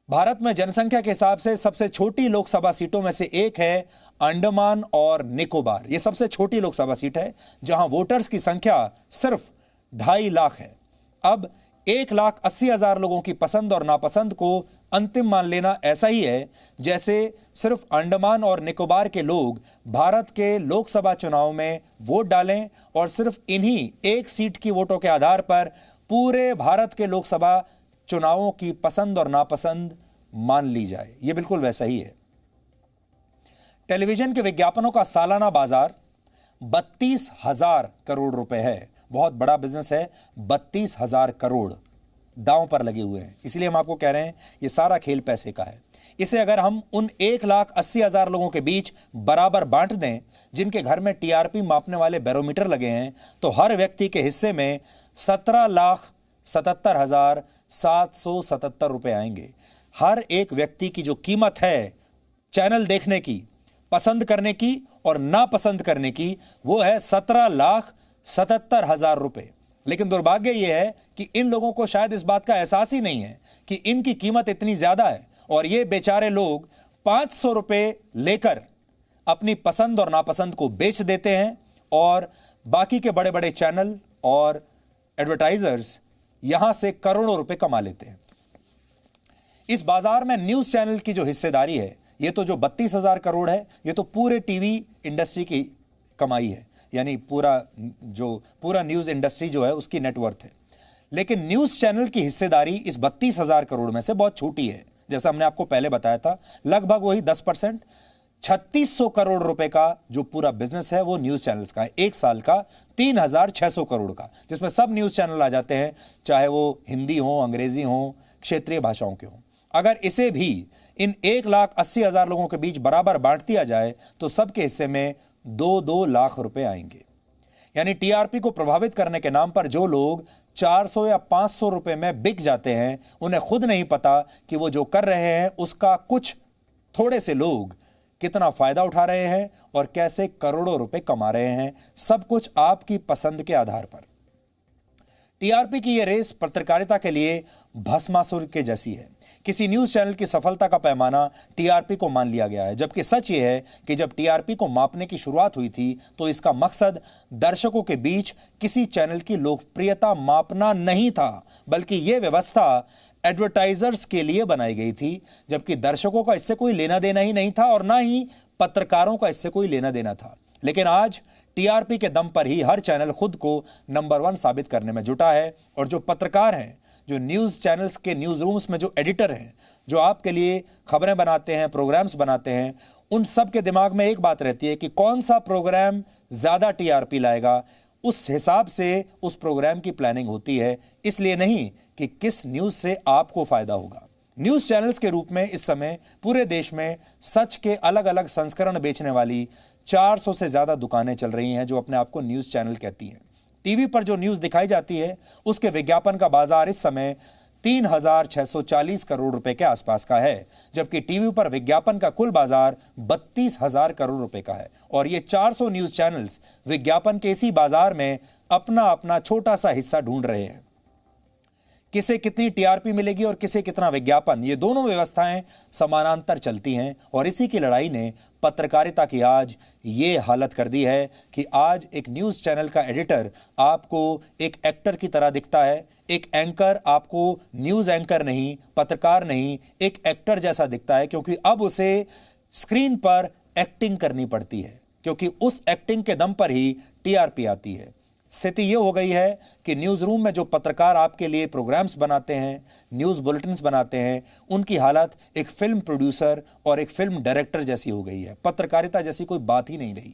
भारत में जनसंख्या के हिसाब से सबसे छोटी लोकसभा सीटों में से एक है अंडमान और निकोबार। यह सबसे छोटी लोकसभा सीट है जहां वोटर्स की संख्या सिर्फ 2.5 लाख है। अब 1,80,000 लोगों की पसंद और नापसंद को अंतिम मान लेना ऐसा ही है जैसे सिर्फ अंडमान और निकोबार के लोग भारत के लोकसभा चुनाव में वोट डालें और सिर्फ इन्हीं एक सीट की वोटों के आधार पर पूरे भारत के लोकसभा चुनावों की पसंद और नापसंद मान ली जाए। यह बिल्कुल वैसा ही है। टेलीविजन के विज्ञापनों का सालाना बाजार 32,000 करोड़ रुपए है। बहुत बड़ा बिजनेस है। 32,000 करोड़ दांव पर लगे हुए हैं। इसलिए हम आपको कह रहे हैं यह सारा खेल पैसे का है। इसे अगर हम उन 1,80,000 लोगों के बीच बराबर बांट दें जिनके घर में टीआरपी मापने वाले बैरोमीटर लगे हैं, तो हर व्यक्ति के हिस्से में 17,77,777 रुपए आएंगे। हर एक व्यक्ति की जो कीमत है चैनल देखने की, पसंद करने की और नापसंद करने की, वो है 17,77,000 रुपए। लेकिन दुर्भाग्य यह है कि इन लोगों को शायद इस बात का एहसास ही नहीं है कि इनकी कीमत इतनी ज्यादा है और ये बेचारे लोग 500 रुपए लेकर अपनी पसंद और नापसंद को बेच देते हैं और बाकी के बड़े बड़े चैनल और एडवर्टाइजर्स यहां से करोड़ों रुपए कमा लेते हैं। इस बाजार में न्यूज चैनल की जो हिस्सेदारी है, ये तो जो 32,000 करोड़ है, ये तो पूरे टीवी इंडस्ट्री की कमाई है। यानी पूरा न्यूज इंडस्ट्री जो है उसकी नेटवर्थ है। लेकिन न्यूज चैनल की हिस्सेदारी इस 32,000 करोड़ में से बहुत छोटी है। जैसा हमने आपको पहले बताया था, लगभग वही 10%। 3600 करोड़ रुपए का जो पूरा बिजनेस है वो न्यूज चैनल्स का है। एक साल का 3,600 करोड़ का, जिसमें सब न्यूज चैनल आ जाते हैं, चाहे वो हिंदी हो, अंग्रेजी हो, क्षेत्रीय भाषाओं के हो। अगर इसे भी इन 1,80,000 लोगों के बीच बराबर बांट दिया जाए तो सबके हिस्से में 2-2 लाख रुपए आएंगे। यानी टीआरपी को प्रभावित करने के नाम पर जो लोग 400 या 500 रुपए में बिक जाते हैं, उन्हें खुद नहीं पता कि वो जो कर रहे हैं उसका कुछ थोड़े से लोग कितना फायदा उठा रहे हैं और कैसे करोड़ों रुपए कमा रहे हैं, सब कुछ आपकी पसंद के आधार पर। टीआरपी की यह रेस पत्रकारिता के लिए भस्मासुर के जैसी है। किसी न्यूज चैनल की सफलता का पैमाना टीआरपी को मान लिया गया है, जबकि सच यह है कि जब टीआरपी को मापने की शुरुआत हुई थी तो इसका मकसद दर्शकों के बीच किसी चैनल की लोकप्रियता मापना नहीं था, बल्कि यह व्यवस्था एडवर्टाइजर्स के लिए बनाई गई थी, जबकि दर्शकों का इससे कोई लेना देना ही नहीं था और ना ही पत्रकारों का इससे कोई लेना देना था। लेकिन आज टीआरपी के दम पर ही हर चैनल खुद को नंबर 1 साबित करने में जुटा है और जो पत्रकार हैं, जो न्यूज़ चैनल्स के न्यूज़ रूम्स में जो एडिटर हैं, जो आपके लिए खबरें बनाते हैं, प्रोग्राम्स बनाते हैं, उन सब के दिमाग में एक बात रहती है कि कौन सा प्रोग्राम ज़्यादा टीआरपी लाएगा, उस हिसाब से उस प्रोग्राम की प्लानिंग होती है, इसलिए नहीं कि किस न्यूज़ से आपको फ़ायदा होगा। न्यूज़ चैनल्स के रूप में इस समय पूरे देश में सच के अलग अलग संस्करण बेचने वाली 400 से ज़्यादा दुकानें चल रही हैं जो अपने आप को न्यूज़ चैनल कहती हैं। टीवी पर जो न्यूज़ दिखाई जाती है उसके विज्ञापन का बाजार इस समय 3,640 करोड़ रुपए के आसपास का है, जबकि टीवी पर विज्ञापन का कुल बाजार 32,000 करोड़ रुपए का है। और ये 400 न्यूज़ चैनल्स विज्ञापन के इसी बाजार में अपना अपना छोटा सा हिस्सा ढूंढ रहे हैं। किसे कितनी टीआरपी मिलेगी और किसे कितना विज्ञापन, ये दोनों व्यवस्थाएं समानांतर चलती हैं और इसी की लड़ाई ने पत्रकारिता की आज ये हालत कर दी है कि आज एक न्यूज़ चैनल का एडिटर आपको एक एक्टर की तरह दिखता है, एक एंकर आपको न्यूज़ एंकर नहीं, पत्रकार नहीं, एक एक्टर जैसा दिखता है, क्योंकि अब उसे स्क्रीन पर एक्टिंग करनी पड़ती है, क्योंकि उस एक्टिंग के दम पर ही टीआरपी आती है। स्थिति यह हो गई है कि न्यूज़ रूम में जो पत्रकार आपके लिए प्रोग्राम्स बनाते हैं, न्यूज़ बुलेटिन्स बनाते हैं, उनकी हालत एक फिल्म प्रोड्यूसर और एक फिल्म डायरेक्टर जैसी हो गई है। पत्रकारिता जैसी कोई बात ही नहीं रही।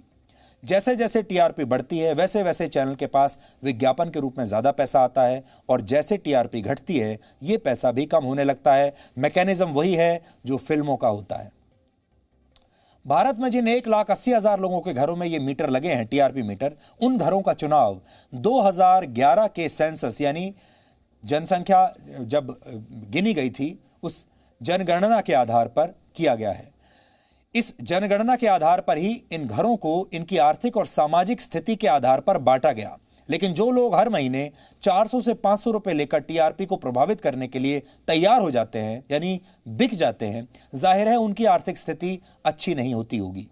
जैसे जैसे टीआरपी बढ़ती है वैसे वैसे चैनल के पास विज्ञापन के रूप में ज़्यादा पैसा आता है और जैसे टीआरपी घटती है ये पैसा भी कम होने लगता है। मैकेनिज्म वही है जो फिल्मों का होता है। भारत में जिन 1,80,000 लोगों के घरों में ये मीटर लगे हैं, टीआरपी मीटर, उन घरों का चुनाव 2011 के सेंसस यानी जनसंख्या जब गिनी गई थी उस जनगणना के आधार पर किया गया है। इस जनगणना के आधार पर ही इन घरों को इनकी आर्थिक और सामाजिक स्थिति के आधार पर बांटा गया। लेकिन जो लोग हर महीने 400 से 500 रुपए लेकर टीआरपी को प्रभावित करने के लिए तैयार हो जाते हैं, यानी बिक जाते हैं, जाहिर है उनकी आर्थिक स्थिति अच्छी नहीं होती होगी।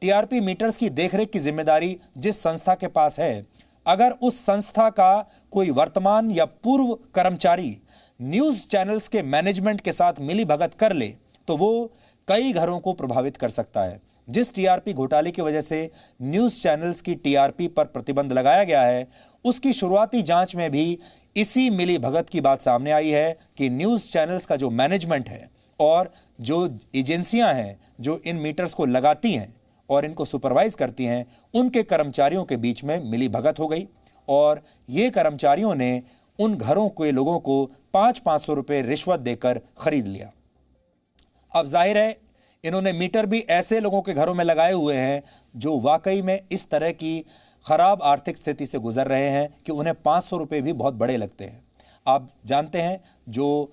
टीआरपी मीटर्स की देखरेख की जिम्मेदारी जिस संस्था के पास है, अगर उस संस्था का कोई वर्तमान या पूर्व कर्मचारी न्यूज़ चैनल्स के मैनेजमेंट के साथ मिलीभगत कर ले तो वो कई घरों को प्रभावित कर सकता है। जिस टीआरपी घोटाले की वजह से न्यूज़ चैनल्स की टीआरपी पर प्रतिबंध लगाया गया है, उसकी शुरुआती जांच में भी इसी मिलीभगत की बात सामने आई है कि न्यूज़ चैनल्स का जो मैनेजमेंट है और जो एजेंसियां हैं जो इन मीटर्स को लगाती हैं और इनको सुपरवाइज करती हैं, उनके कर्मचारियों के बीच में मिलीभगत हो गई और ये कर्मचारियों ने उन घरों के लोगों को 500-500 रुपये रिश्वत देकर खरीद लिया। अब जाहिर है इन्होंने मीटर भी ऐसे लोगों के घरों में लगाए हुए हैं जो वाकई में इस तरह की खराब आर्थिक स्थिति से गुजर रहे हैं कि उन्हें 500 रुपये भी बहुत बड़े लगते हैं। आप जानते हैं जो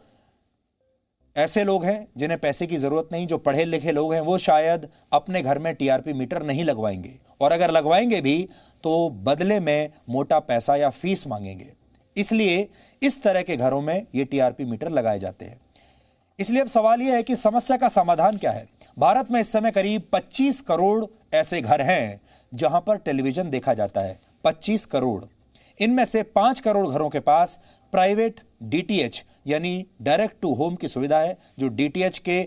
ऐसे लोग हैं जिन्हें पैसे की ज़रूरत नहीं, जो पढ़े लिखे लोग हैं, वो शायद अपने घर में टीआरपी मीटर नहीं लगवाएंगे और अगर लगवाएंगे भी तो बदले में मोटा पैसा या फीस मांगेंगे। इसलिए इस तरह के घरों में ये टीआरपी मीटर लगाए जाते हैं। इसलिए अब सवाल यह है कि समस्या का समाधान क्या है। भारत में इस समय करीब 25 करोड़ ऐसे घर हैं जहां पर टेलीविजन देखा जाता है। 25 करोड़। इनमें से 5 करोड़ घरों के पास प्राइवेट डीटीएच यानी डायरेक्ट टू होम की सुविधा है। जो डीटीएच के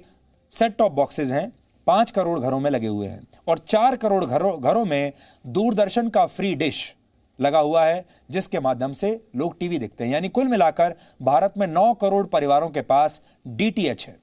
सेट टॉप बॉक्सेस हैं 5 करोड़ घरों में लगे हुए हैं और 4 करोड़ घरों में दूरदर्शन का फ्री डिश लगा हुआ है जिसके माध्यम से लोग टीवी देखते हैं। यानी कुल मिलाकर भारत में 9 करोड़ परिवारों के पास डीटीएच है,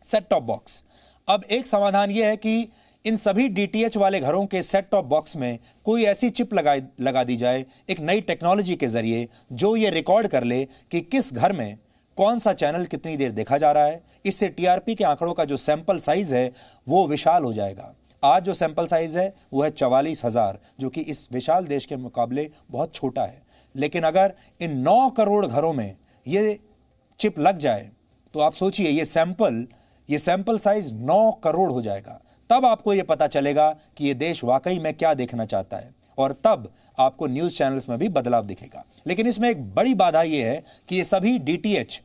सेट टॉप बॉक्स। अब एक समाधान यह है कि इन सभी डीटीएच वाले घरों के सेट टॉप बॉक्स में कोई ऐसी चिप लगा दी जाए एक नई टेक्नोलॉजी के जरिए जो ये रिकॉर्ड कर ले कि किस घर में कौन सा चैनल कितनी देर देखा जा रहा है। इससे टीआरपी के आंकड़ों का जो सैंपल साइज है वो विशाल हो जाएगा। आज जो सैंपल साइज है वो है 44,000, जो कि इस विशाल देश के मुकाबले बहुत छोटा है। लेकिन अगर इन 9 करोड़ घरों में ये चिप लग जाए तो आप सोचिए ये सैंपल ये सैंपल साइज 9 करोड़ हो जाएगा। तब आपको ये पता चलेगा कि ये देश वाकई में क्या देखना चाहता है, और तब आपको न्यूज चैनल्स में भी बदलाव दिखेगा। लेकिन इसमें एक बड़ी बाधा यह है कि ये सभी DTH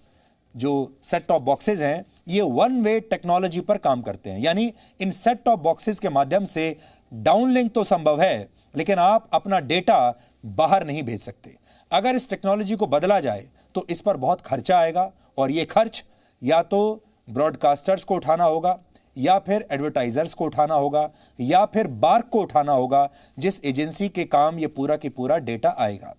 जो सेट टॉप बॉक्सेस हैं, ये वन वे टेक्नोलॉजी पर काम करते हैं, यानी इन सेट टॉप बॉक्सेस के माध्यम से डाउनलिंक तो संभव है, लेकिन आप अपना डेटा बाहर नहीं भेज सकते। अगर इस टेक्नोलॉजी को बदला जाए तो इस पर बहुत खर्चा आएगा, और ये खर्च या तो ब्रॉडकास्टर्स को उठाना होगा, या फिर एडवर्टाइजर्स को उठाना होगा, या फिर बार्क को उठाना होगा, जिस एजेंसी के काम ये पूरा की पूरा डेटा आएगा।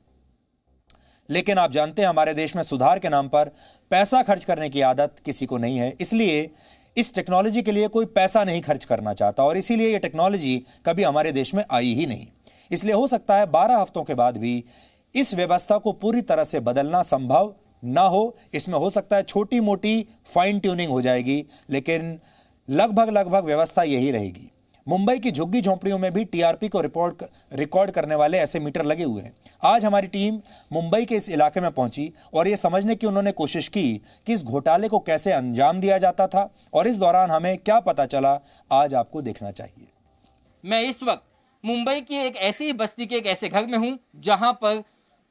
लेकिन आप जानते हैं हमारे देश में सुधार के नाम पर पैसा खर्च करने की आदत किसी को नहीं है, इसलिए इस टेक्नोलॉजी के लिए कोई पैसा नहीं खर्च करना चाहता, और इसीलिए ये टेक्नोलॉजी कभी हमारे देश में आई ही नहीं। इसलिए हो सकता है 12 हफ्तों के बाद भी इस व्यवस्था को पूरी तरह से बदलना संभव ना हो। इसमें हो सकता है छोटी मोटी फाइन ट्यूनिंग हो जाएगी, लेकिन लगभग व्यवस्था यही रहेगी। मुंबई की झुग्गी झोंपड़ियों में भी TRP को रिकॉर्ड करने वाले ऐसे मीटर लगे हुए हैं। आज हमारी टीम मुंबई के इस इलाके में पहुंची और यह समझने की उन्होंने कोशिश की कि इस घोटाले को कैसे अंजाम दिया जाता था, और इस दौरान हमें क्या पता चला, आज आपको देखना चाहिए। मैं इस वक्त मुंबई की एक ऐसी बस्ती के एक ऐसे घर में हूं जहां पर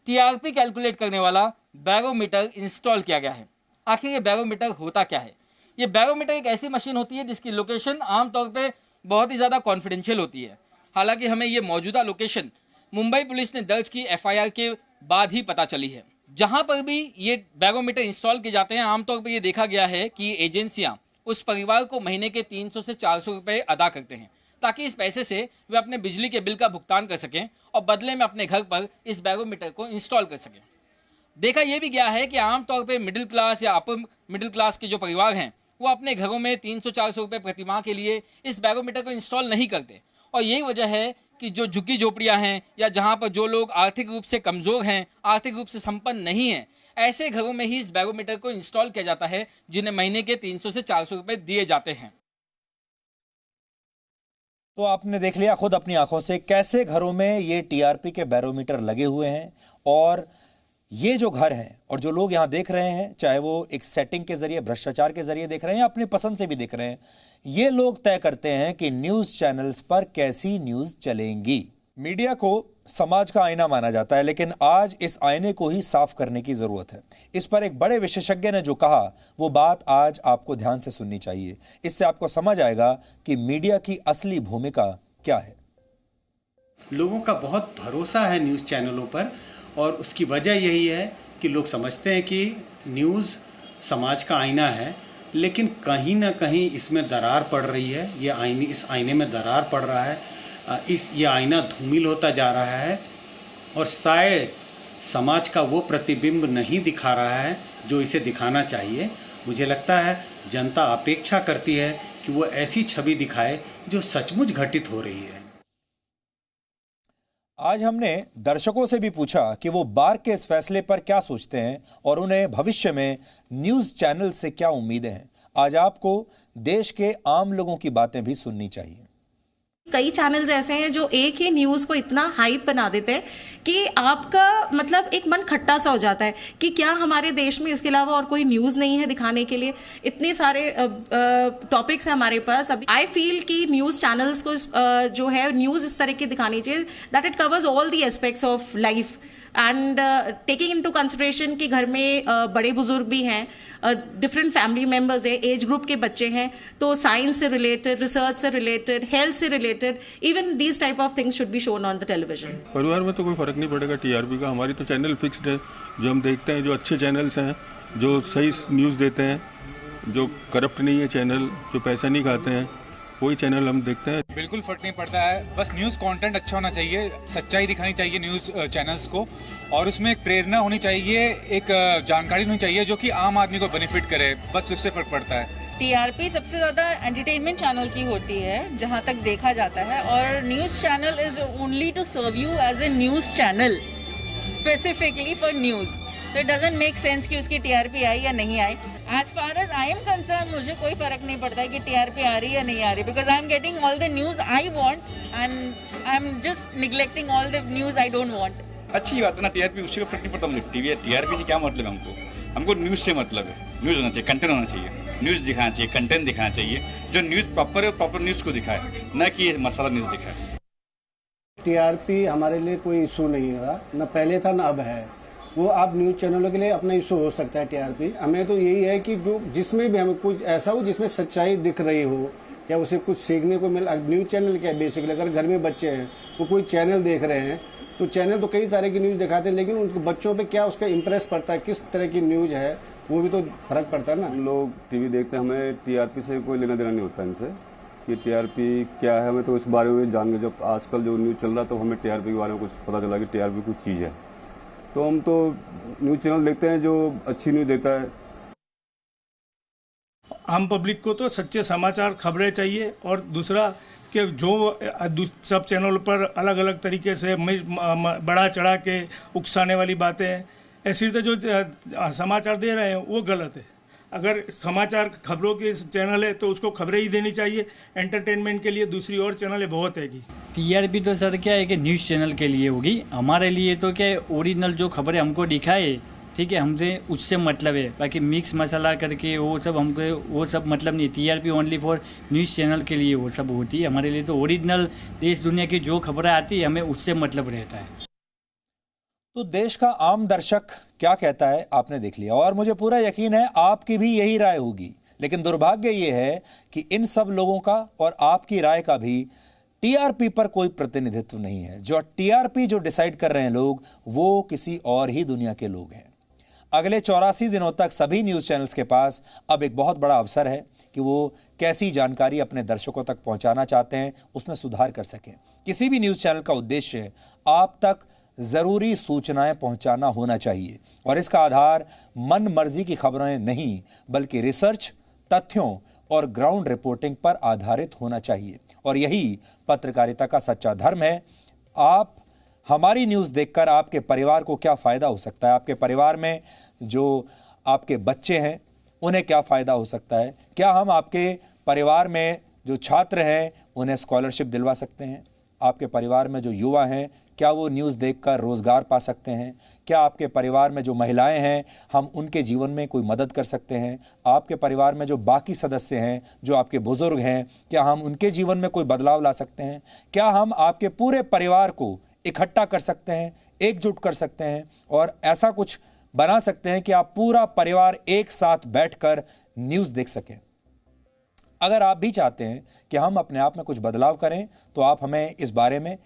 TRP कैलकुलेट करने वाला बैरोमीटर इंस्टॉल किया गया है। आखिर ये बैरोमीटर होता क्या है? ये बैरोमीटर एक ऐसी मशीन होती है जिसकी लोकेशन आमतौर पे बहुत ही ज़्यादा कॉन्फिडेंशियल होती है। हालांकि हमें ये मौजूदा लोकेशन मुंबई पुलिस ने दर्ज की FIR के बाद ही पता चली है। जहां पर भी ये बैरोमीटर इंस्टॉल किए जाते हैं, आमतौर पर ये देखा गया है कि एजेंसियां उस परिवार को महीने के 300 से 400 रुपये अदा करते हैं, ताकि इस पैसे से वे अपने बिजली के बिल का भुगतान कर सकें और बदले में अपने घर पर इस बैरोमीटर को इंस्टॉल कर सकें। देखा यह भी गया है कि आमतौर पर मिडिल क्लास या अपर मिडिल क्लास के जो परिवार हैं, वो अपने घरों में 300-400 रुपये प्रतिमाह के लिए इस बैरोमीटर को इंस्टॉल नहीं करते, और यही वजह है कि जो झुग्गी झोपड़ियाँ हैं या जहाँ पर जो लोग आर्थिक रूप से कमज़ोर हैं, आर्थिक रूप से संपन्न नहीं हैं, ऐसे घरों में ही इस बैरोमीटर को इंस्टॉल किया जाता है, जिन्हें महीने के 300 से 400 रुपये दिए जाते हैं। तो आपने देख लिया खुद अपनी आंखों से कैसे घरों में ये TRP के बैरोमीटर लगे हुए हैं, और ये जो घर हैं और जो लोग यहाँ देख रहे हैं, चाहे वो एक सेटिंग के जरिए, भ्रष्टाचार के जरिए देख रहे हैं या अपनी पसंद से भी देख रहे हैं, ये लोग तय करते हैं कि न्यूज चैनल्स पर कैसी न्यूज चलेंगी। मीडिया को समाज का आईना माना जाता है, लेकिन आज इस आईने को ही साफ करने की जरूरत है। इस पर एक बड़े विशेषज्ञ ने जो कहा, वो बात आज आपको ध्यान से सुननी चाहिए। इससे आपको समझ आएगा कि मीडिया की असली भूमिका क्या है। लोगों का बहुत भरोसा है न्यूज़ चैनलों पर, और उसकी वजह यही है कि लोग समझते हैं कि न्यूज़ समाज का आईना है, लेकिन कहीं ना कहीं इसमें दरार पड़ रही है। इस आईने में दरार पड़ रहा है, ये आईना धूमिल होता जा रहा है, और शायद समाज का वो प्रतिबिंब नहीं दिखा रहा है जो इसे दिखाना चाहिए। मुझे लगता है जनता अपेक्षा करती है कि वो ऐसी छवि दिखाए जो सचमुच घटित हो रही है। आज हमने दर्शकों से भी पूछा कि वो बार्क के इस फैसले पर क्या सोचते हैं और उन्हें भविष्य में न्यूज चैनल से क्या उम्मीदें हैं। आज आपको देश के आम लोगों की बातें भी सुननी चाहिए। कई चैनल्स ऐसे हैं जो एक ही न्यूज़ को इतना हाइप बना देते हैं कि आपका मतलब एक मन खट्टा सा हो जाता है कि क्या हमारे देश में इसके अलावा और कोई न्यूज़ नहीं है दिखाने के लिए। इतने सारे टॉपिक्स हैं हमारे पास। अभी आई फील कि न्यूज़ चैनल्स को जो है न्यूज़ इस तरह की दिखानी चाहिए that it covers all the aspects of life, and taking into consideration कि घर में बड़े बुजुर्ग भी हैं, डिफरेंट फैमिली मेम्बर्स हैं, एज ग्रुप के बच्चे हैं, तो साइंस से रिलेटेड, रिसर्च से रिलेटेड, हेल्थ से related, even these type of things should be shown on the television. परिवार में तो कोई फर्क नहीं पड़ेगा TRP का। हमारी तो चैनल फिक्स्ड है, जो हम देखते हैं, जो अच्छे चैनल्स हैं, जो सही न्यूज़ देते हैं, जो करप्ट नहीं है चैनल, जो पैसा नहीं खाते हैं, वही चैनल हम देखते हैं। बिल्कुल फर्क नहीं पड़ता है, बस न्यूज़ कंटेंट अच्छा होना चाहिए, सच्चाई दिखानी चाहिए न्यूज़ चैनल्स को, और उसमें एक प्रेरणा होनी चाहिए, एक जानकारी होनी चाहिए जो कि आम आदमी को बेनिफिट करे, बस उससे फर्क पड़ता है। TRP सबसे ज़्यादा एंटरटेनमेंट चैनल की होती है जहाँ तक देखा जाता है, और news channel is only to serve you as a news channel specifically for news. तो इट डजंट मेक सेंस कि उसकी TRP आई या नहीं आई। As far as I am concerned, मुझे कोई फर्क नहीं पड़ता है कि TRP आ रही है या नहीं आ रही, because I am getting all the news I want and I am just neglecting all the news I don't want. अच्छी बात है ना, TRP उससे फर्क नहीं पड़ता। मुझे TRP से क्या मतलब है? हमको न्यूज़ से मतलब है, न्यूज़ होना चाहिए, कंटेंट होना चाहिए। न्यूज़ दिखाना चाहिए, कंटेंट दिखाना चाहिए जो न्यूज़ प्रॉपर न्यूज़ को दिखाए, न कि मसाला न्यूज़ दिखाए। टीआरपी हमारे लिए कोई इशू नहीं रहा, न पहले था न अब है। वो आप न्यूज़ चैनलों के लिए अपना इशू हो सकता है टीआरपी। हमें तो यही है कि जो जिसमें भी हमें कुछ ऐसा हो जिसमें सच्चाई दिख रही हो या उसे कुछ सीखने को मिले। न्यूज़ चैनल क्या है बेसिकली, अगर घर में बच्चे हैं वो कोई चैनल देख रहे हैं तो चैनल तो कई तरह की न्यूज़ दिखाते हैं, लेकिन उनके बच्चों पे क्या उसका इम्प्रेस पड़ता है, किस तरह की न्यूज़ है, वो भी तो फर्क पड़ता है ना। हम लोग टीवी देखते हैं, हमें टीआरपी से कोई लेना देना नहीं होता इनसे कि टीआरपी क्या है। हमें तो इस बारे में जान के जब आजकल जो न्यूज़ चल रहा है तो हमें टीआरपी के बारे में कुछ पता चला कि टीआरपी कुछ चीज़ है, तो हम तो न्यूज़ चैनल देखते हैं जो अच्छी न्यूज़ देता है। आम पब्लिक को तो सच्चे समाचार खबरें चाहिए, और दूसरा कि जो सब चैनल पर अलग अलग तरीके से बढ़ा चढ़ा के उकसाने वाली बातें हैं, ऐसी रीते जो समाचार दे रहे हैं वो गलत है। अगर समाचार खबरों के चैनल है तो उसको खबरें ही देनी चाहिए। एंटरटेनमेंट के लिए दूसरी और चैनलें बहुत है कि टीआरपी तो सर क्या है कि न्यूज़ चैनल के लिए होगी, हमारे लिए तो क्या ओरिजिनल जो खबरें हमको दिखाए, ठीक है, हमसे उससे मतलब है। बाकी मिक्स मसाला करके वो सब हमको वो सब मतलब नहीं। TRP only for news channel के लिए वो सब होती है, हमारे लिए तो ओरिजिनल देश दुनिया की जो खबरें आती है हमें उससे मतलब रहता है। तो देश का आम दर्शक क्या कहता है आपने देख लिया, और मुझे पूरा यकीन है आपकी भी यही राय होगी। लेकिन दुर्भाग्य ये है कि इन सब लोगों का और आपकी राय का भी टीआरपी पर कोई प्रतिनिधित्व नहीं है। जो टीआरपी जो डिसाइड कर रहे हैं लोग, वो किसी और ही दुनिया के लोग हैं। अगले 84 दिनों तक सभी न्यूज़ चैनल्स के पास अब एक बहुत बड़ा अवसर है कि वो कैसी जानकारी अपने दर्शकों तक पहुंचाना चाहते हैं, उसमें सुधार कर सकें। किसी भी न्यूज़ चैनल का उद्देश्य आप तक ज़रूरी सूचनाएं पहुंचाना होना चाहिए, और इसका आधार मन मर्जी की खबरें नहीं बल्कि रिसर्च, तथ्यों और ग्राउंड रिपोर्टिंग पर आधारित होना चाहिए। और यही पत्रकारिता का सच्चा धर्म है। आप हमारी न्यूज़ देखकर आपके परिवार को क्या फ़ायदा हो सकता है, आपके परिवार में जो आपके बच्चे हैं उन्हें क्या फ़ायदा हो सकता है, क्या हम आपके परिवार में जो छात्र हैं उन्हें स्कॉलरशिप दिलवा सकते हैं, आपके परिवार में जो युवा हैं क्या वो न्यूज़ देखकर रोज़गार पा सकते हैं, क्या आपके परिवार में जो महिलाएं हैं हम उनके जीवन में कोई मदद कर सकते हैं, आपके परिवार में जो बाकी सदस्य हैं जो आपके बुज़ुर्ग हैं क्या हम उनके जीवन में कोई बदलाव ला सकते हैं, क्या हम आपके पूरे परिवार को इकट्ठा कर सकते हैं, एकजुट कर सकते हैं और ऐसा कुछ बना सकते हैं कि आप पूरा परिवार एक साथ बैठकर न्यूज़ देख सकें। अगर आप भी चाहते हैं कि हम अपने आप में कुछ बदलाव करें तो आप हमें इस बारे में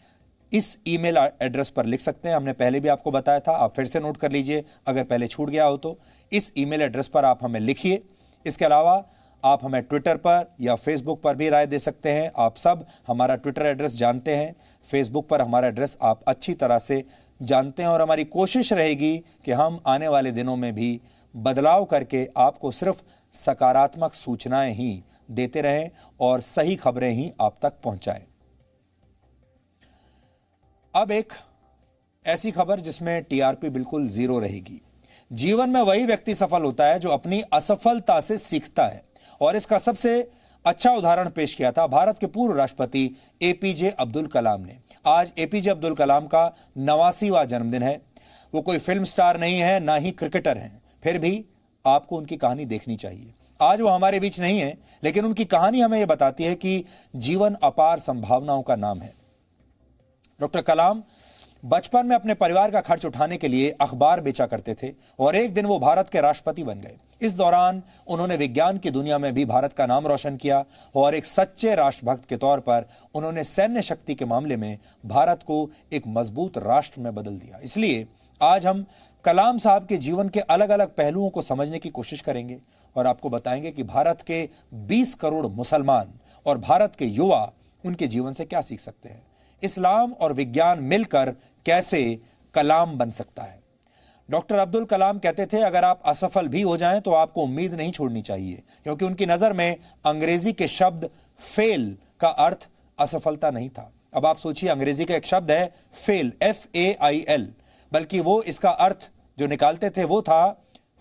इस ईमेल एड्रेस पर लिख सकते हैं। हमने पहले भी आपको बताया था, आप फिर से नोट कर लीजिए अगर पहले छूट गया हो तो। इस ईमेल एड्रेस पर आप हमें लिखिए। इसके अलावा आप हमें ट्विटर पर या फेसबुक पर भी राय दे सकते हैं। आप सब हमारा ट्विटर एड्रेस जानते हैं, फेसबुक पर हमारा एड्रेस आप अच्छी तरह से जानते हैं, और हमारी कोशिश रहेगी कि हम आने वाले दिनों में भी बदलाव करके आपको सिर्फ सकारात्मक सूचनाएं ही देते रहें और सही खबरें ही आप तक पहुंचाएं। अब एक ऐसी खबर जिसमें टीआरपी बिल्कुल जीरो रहेगी। जीवन में वही व्यक्ति सफल होता है जो अपनी असफलता से सीखता है, और इसका सबसे अच्छा उदाहरण पेश किया था भारत के पूर्व राष्ट्रपति एपीजे अब्दुल कलाम ने। आज एपीजे अब्दुल कलाम का 89वां जन्मदिन है। वो कोई फिल्म स्टार नहीं है, ना ही क्रिकेटर हैं, फिर भी आपको उनकी कहानी देखनी चाहिए। आज वो हमारे बीच नहीं है, लेकिन उनकी कहानी हमें यह बताती है कि जीवन अपार संभावनाओं का नाम है। डॉक्टर कलाम बचपन में अपने परिवार का खर्च उठाने के लिए अखबार बेचा करते थे और एक दिन वो भारत के राष्ट्रपति बन गए। इस दौरान उन्होंने विज्ञान की दुनिया में भी भारत का नाम रोशन किया और एक सच्चे राष्ट्रभक्त के तौर पर उन्होंने सैन्य शक्ति के मामले में भारत को एक मजबूत राष्ट्र में बदल दिया। इसलिए आज हम कलाम साहब के जीवन के अलग अलग पहलुओं को समझने की कोशिश करेंगे और आपको बताएंगे कि भारत के 20 करोड़ मुसलमान और भारत के युवा उनके जीवन से क्या सीख सकते हैं। इस्लाम और विज्ञान मिलकर कैसे कलाम बन सकता है। डॉक्टर अब्दुल कलाम कहते थे, अगर आप असफल भी हो जाएं तो आपको उम्मीद नहीं छोड़नी चाहिए, क्योंकि उनकी नजर में अंग्रेजी के शब्द फेल का अर्थ असफलता नहीं था। अब आप सोचिए, अंग्रेजी का एक शब्द है फेल, FAIL, बल्कि वो इसका अर्थ जो निकालते थे वो था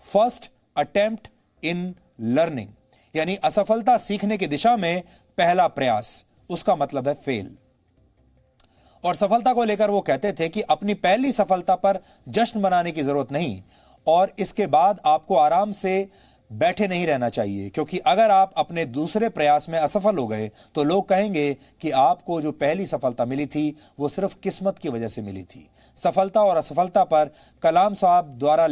फर्स्ट अटेम्प्ट इन लर्निंग, यानी असफलता सीखने की दिशा में पहला प्रयास, उसका मतलब है फेल। और सफलता को लेकर वो कहते थे कि अपनी पहली सफलता पर जश्न मनाने की जरूरत नहीं और इसके बाद आपको आराम से बैठे नहीं रहना चाहिए, क्योंकि अगर आप अपने दूसरे प्रयास में असफल हो गए तो लोग कहेंगे कि आपको जो पहली सफलता मिली थी वो सिर्फ किस्मत की वजह से मिली थी। सफलता और असफलता पर कलाम साहब द्वारा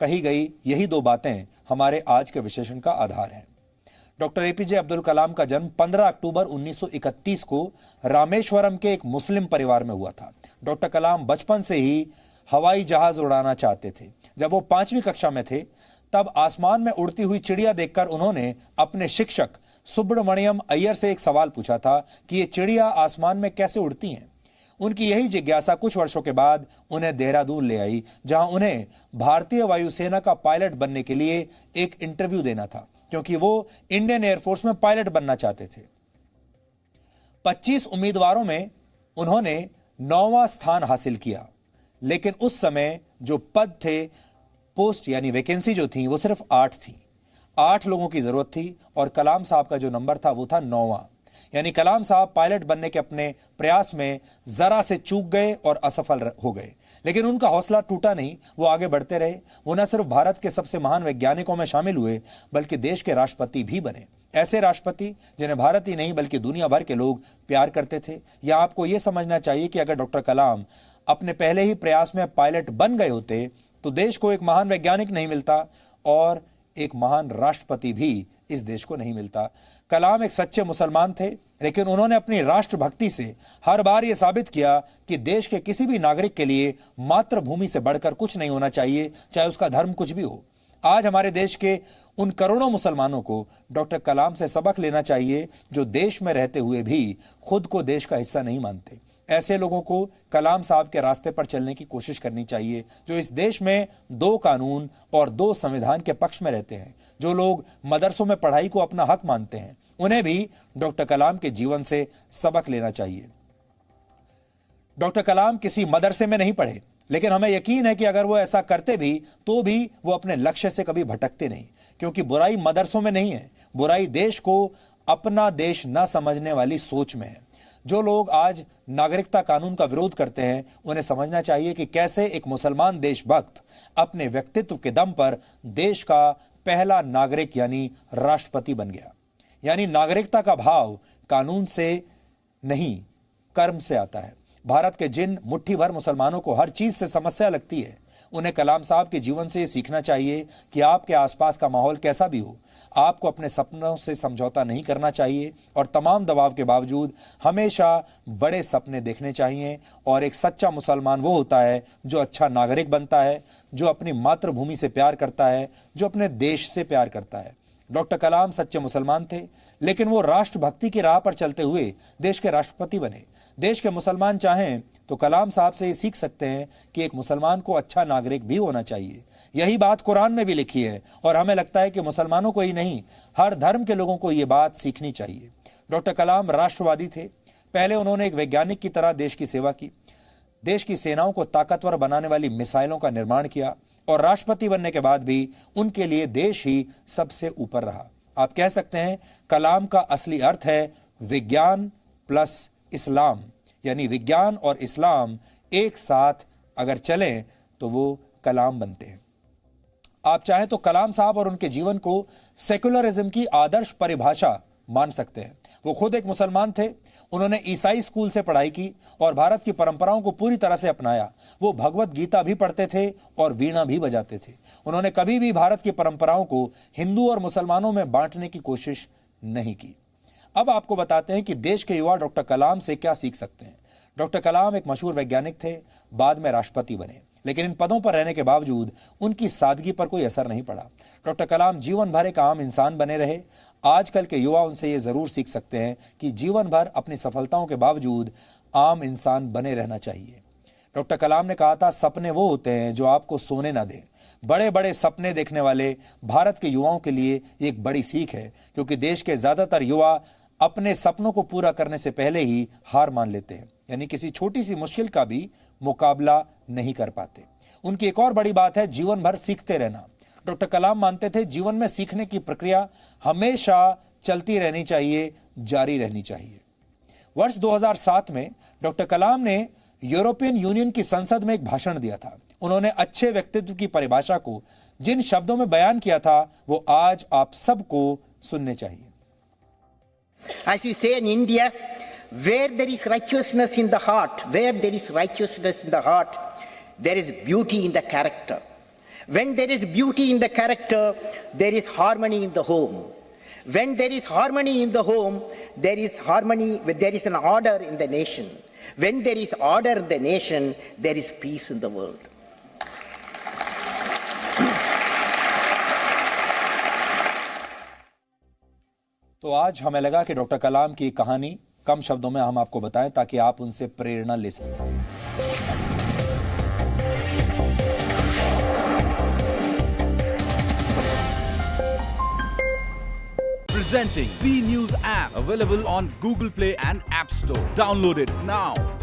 कही गई यही दो बातें हमारे आज के विश्लेषण का आधार हैं। डॉक्टर एपीजे अब्दुल कलाम का जन्म 15 अक्टूबर 1931 को रामेश्वरम के एक मुस्लिम परिवार में हुआ था। डॉक्टर कलाम बचपन से ही हवाई जहाज उड़ाना चाहते थे। जब वो 5वीं कक्षा में थे तब आसमान में उड़ती हुई चिड़िया देखकर उन्होंने अपने शिक्षक सुब्रमण्यम अय्यर से एक सवाल पूछा था कि ये चिड़िया आसमान में कैसे उड़ती हैं। उनकी यही जिज्ञासा कुछ वर्षों के बाद उन्हें देहरादून ले आई, जहां उन्हें भारतीय वायुसेना का पायलट बनने के लिए एक इंटरव्यू देना था, क्योंकि वो इंडियन एयरफोर्स में पायलट बनना चाहते थे। 25 उम्मीदवारों में उन्होंने 9वां स्थान हासिल किया, लेकिन उस समय जो पद थे, पोस्ट यानी वैकेंसी जो थी, वो सिर्फ 8 थी। 8 लोगों की जरूरत थी और कलाम साहब का जो नंबर था वो था 9वां। यानी कलाम साहब पायलट बनने के अपने प्रयास में जरा से चूक गए और असफल हो गए, लेकिन उनका हौसला टूटा नहीं। वो आगे बढ़ते रहे। वो न सिर्फ भारत के सबसे महान वैज्ञानिकों में शामिल हुए, बल्कि देश के राष्ट्रपति भी बने। ऐसे राष्ट्रपति जिन्हें भारत ही नहीं बल्कि दुनिया भर के लोग प्यार करते थे। या आपको यह समझना चाहिए कि अगर डॉक्टर कलाम अपने पहले ही प्रयास में पायलट बन गए होते तो देश को एक महान वैज्ञानिक नहीं मिलता और एक महान राष्ट्रपति भी इस देश को नहीं मिलता। कलाम एक सच्चे मुसलमान थे, लेकिन उन्होंने अपनी राष्ट्रभक्ति से हर बार यह साबित किया कि देश के किसी भी नागरिक के लिए मातृभूमि से बढ़कर कुछ नहीं होना चाहिए, चाहे उसका धर्म कुछ भी हो। आज हमारे देश के उन करोड़ों मुसलमानों को डॉक्टर कलाम से सबक लेना चाहिए जो देश में रहते हुए भी खुद को देश का हिस्सा नहीं मानते। ऐसे लोगों को कलाम साहब के रास्ते पर चलने की कोशिश करनी चाहिए, जो इस देश में 2 कानून और 2 संविधान के पक्ष में रहते हैं। जो लोग मदरसों में पढ़ाई को अपना हक मानते हैं, उन्हें भी डॉक्टर कलाम के जीवन से सबक लेना चाहिए। डॉक्टर कलाम किसी मदरसे में नहीं पढ़े, लेकिन हमें यकीन है कि अगर वो ऐसा करते भी तो भी वो अपने लक्ष्य से कभी भटकते नहीं, क्योंकि बुराई मदरसों में नहीं है, बुराई देश को अपना देश न समझने वाली सोच में है। जो लोग आज नागरिकता कानून का विरोध करते हैं, उन्हें समझना चाहिए कि कैसे एक मुसलमान देशभक्त अपने व्यक्तित्व के दम पर देश का पहला नागरिक यानी राष्ट्रपति बन गया। यानी नागरिकता का भाव कानून से नहीं, कर्म से आता है। भारत के जिन मुट्ठी भर मुसलमानों को हर चीज से समस्या लगती है, उन्हें कलाम साहब के जीवन से सीखना चाहिए कि आपके आसपास का माहौल कैसा भी हो, आपको अपने सपनों से समझौता नहीं करना चाहिए और तमाम दबाव के बावजूद हमेशा बड़े सपने देखने चाहिए। और एक सच्चा मुसलमान वो होता है जो अच्छा नागरिक बनता है, जो अपनी मातृभूमि से प्यार करता है, जो अपने देश से प्यार करता है। डॉक्टर कलाम सच्चे मुसलमान थे, लेकिन वो राष्ट्रभक्ति की राह पर चलते हुए देश के राष्ट्रपति बने। देश के मुसलमान चाहें तो कलाम साहब से ये सीख सकते हैं कि एक मुसलमान को अच्छा नागरिक भी होना चाहिए। यही बात कुरान में भी लिखी है और हमें लगता है कि मुसलमानों को ही नहीं, हर धर्म के लोगों को ये बात सीखनी चाहिए। डॉक्टर कलाम राष्ट्रवादी थे। पहले उन्होंने एक वैज्ञानिक की तरह देश की सेवा की, देश की सेनाओं को ताकतवर बनाने वाली मिसाइलों का निर्माण किया और राष्ट्रपति बनने के बाद भी उनके लिए देश ही सबसे ऊपर रहा। आप कह सकते हैं कलाम का असली अर्थ है विज्ञान प्लस इस्लाम, यानी विज्ञान और इस्लाम एक साथ अगर चलें तो वो कलाम बनते हैं। आप चाहें तो कलाम साहब और उनके जीवन को सेकुलरिज्म की आदर्श परिभाषा मान सकते हैं। वो खुद एक मुसलमान थे, उन्होंने ईसाई स्कूल से पढ़ाई की और भारत की परंपराओं को पूरी तरह से अपनाया। वो भगवत गीता भी पढ़ते थे और वीणा भी बजाते थे। उन्होंने कभी भी भारत की परंपराओं को हिंदू और मुसलमानों में बांटने की कोशिश नहीं की। अब आपको बताते हैं कि देश के युवा डॉक्टर कलाम से क्या सीख सकते हैं। डॉक्टर कलाम एक मशहूर वैज्ञानिक थे, बाद में राष्ट्रपति बने, लेकिन इन पदों पर रहने के बावजूद उनकी सादगी पर कोई असर नहीं पड़ा। डॉक्टर कलाम जीवन भर एक आम इंसान बने रहे। आजकल के युवा उनसे ये जरूर सीख सकते हैं कि जीवन भर अपनी सफलताओं के बावजूद आम इंसान बने रहना चाहिए। डॉक्टर कलाम ने कहा था, सपने वो होते हैं जो आपको सोने ना दें। बड़े बड़े सपने देखने वाले भारत के युवाओं के लिए एक बड़ी सीख है, क्योंकि देश के ज्यादातर युवा अपने सपनों को पूरा करने से पहले ही हार मान लेते हैं, यानी किसी छोटी सी मुश्किल का भी मुकाबला नहीं कर पाते। उनकी एक और बड़ी बात है जीवन भर सीखते रहना। डॉक्टर कलाम मानते थे जीवन में सीखने की प्रक्रिया हमेशा चलती रहनी चाहिए, जारी रहनी चाहिए। वर्ष 2007 में डॉक्टर कलाम ने यूरोपियन यूनियन की संसद में एक भाषण दिया था। उन्होंने अच्छे व्यक्तित्व की परिभाषा को जिन शब्दों में बयान किया था वो आज आप सबको सुनने चाहिए। As we say in India, where there is righteousness in the heart, there is beauty in the character. When there is beauty in the character, there is harmony in the home. When there is harmony in the home, there is an order in the nation. When there is order in the nation, there is peace in the world. तो आज हमें लगा कि doctor कलाम की कहानी कम शब्दों में हम आपको बताएं ताकि आप उनसे प्रेरणा ले सकें। Presenting B News app, available on Google Play and App Store. Download it now.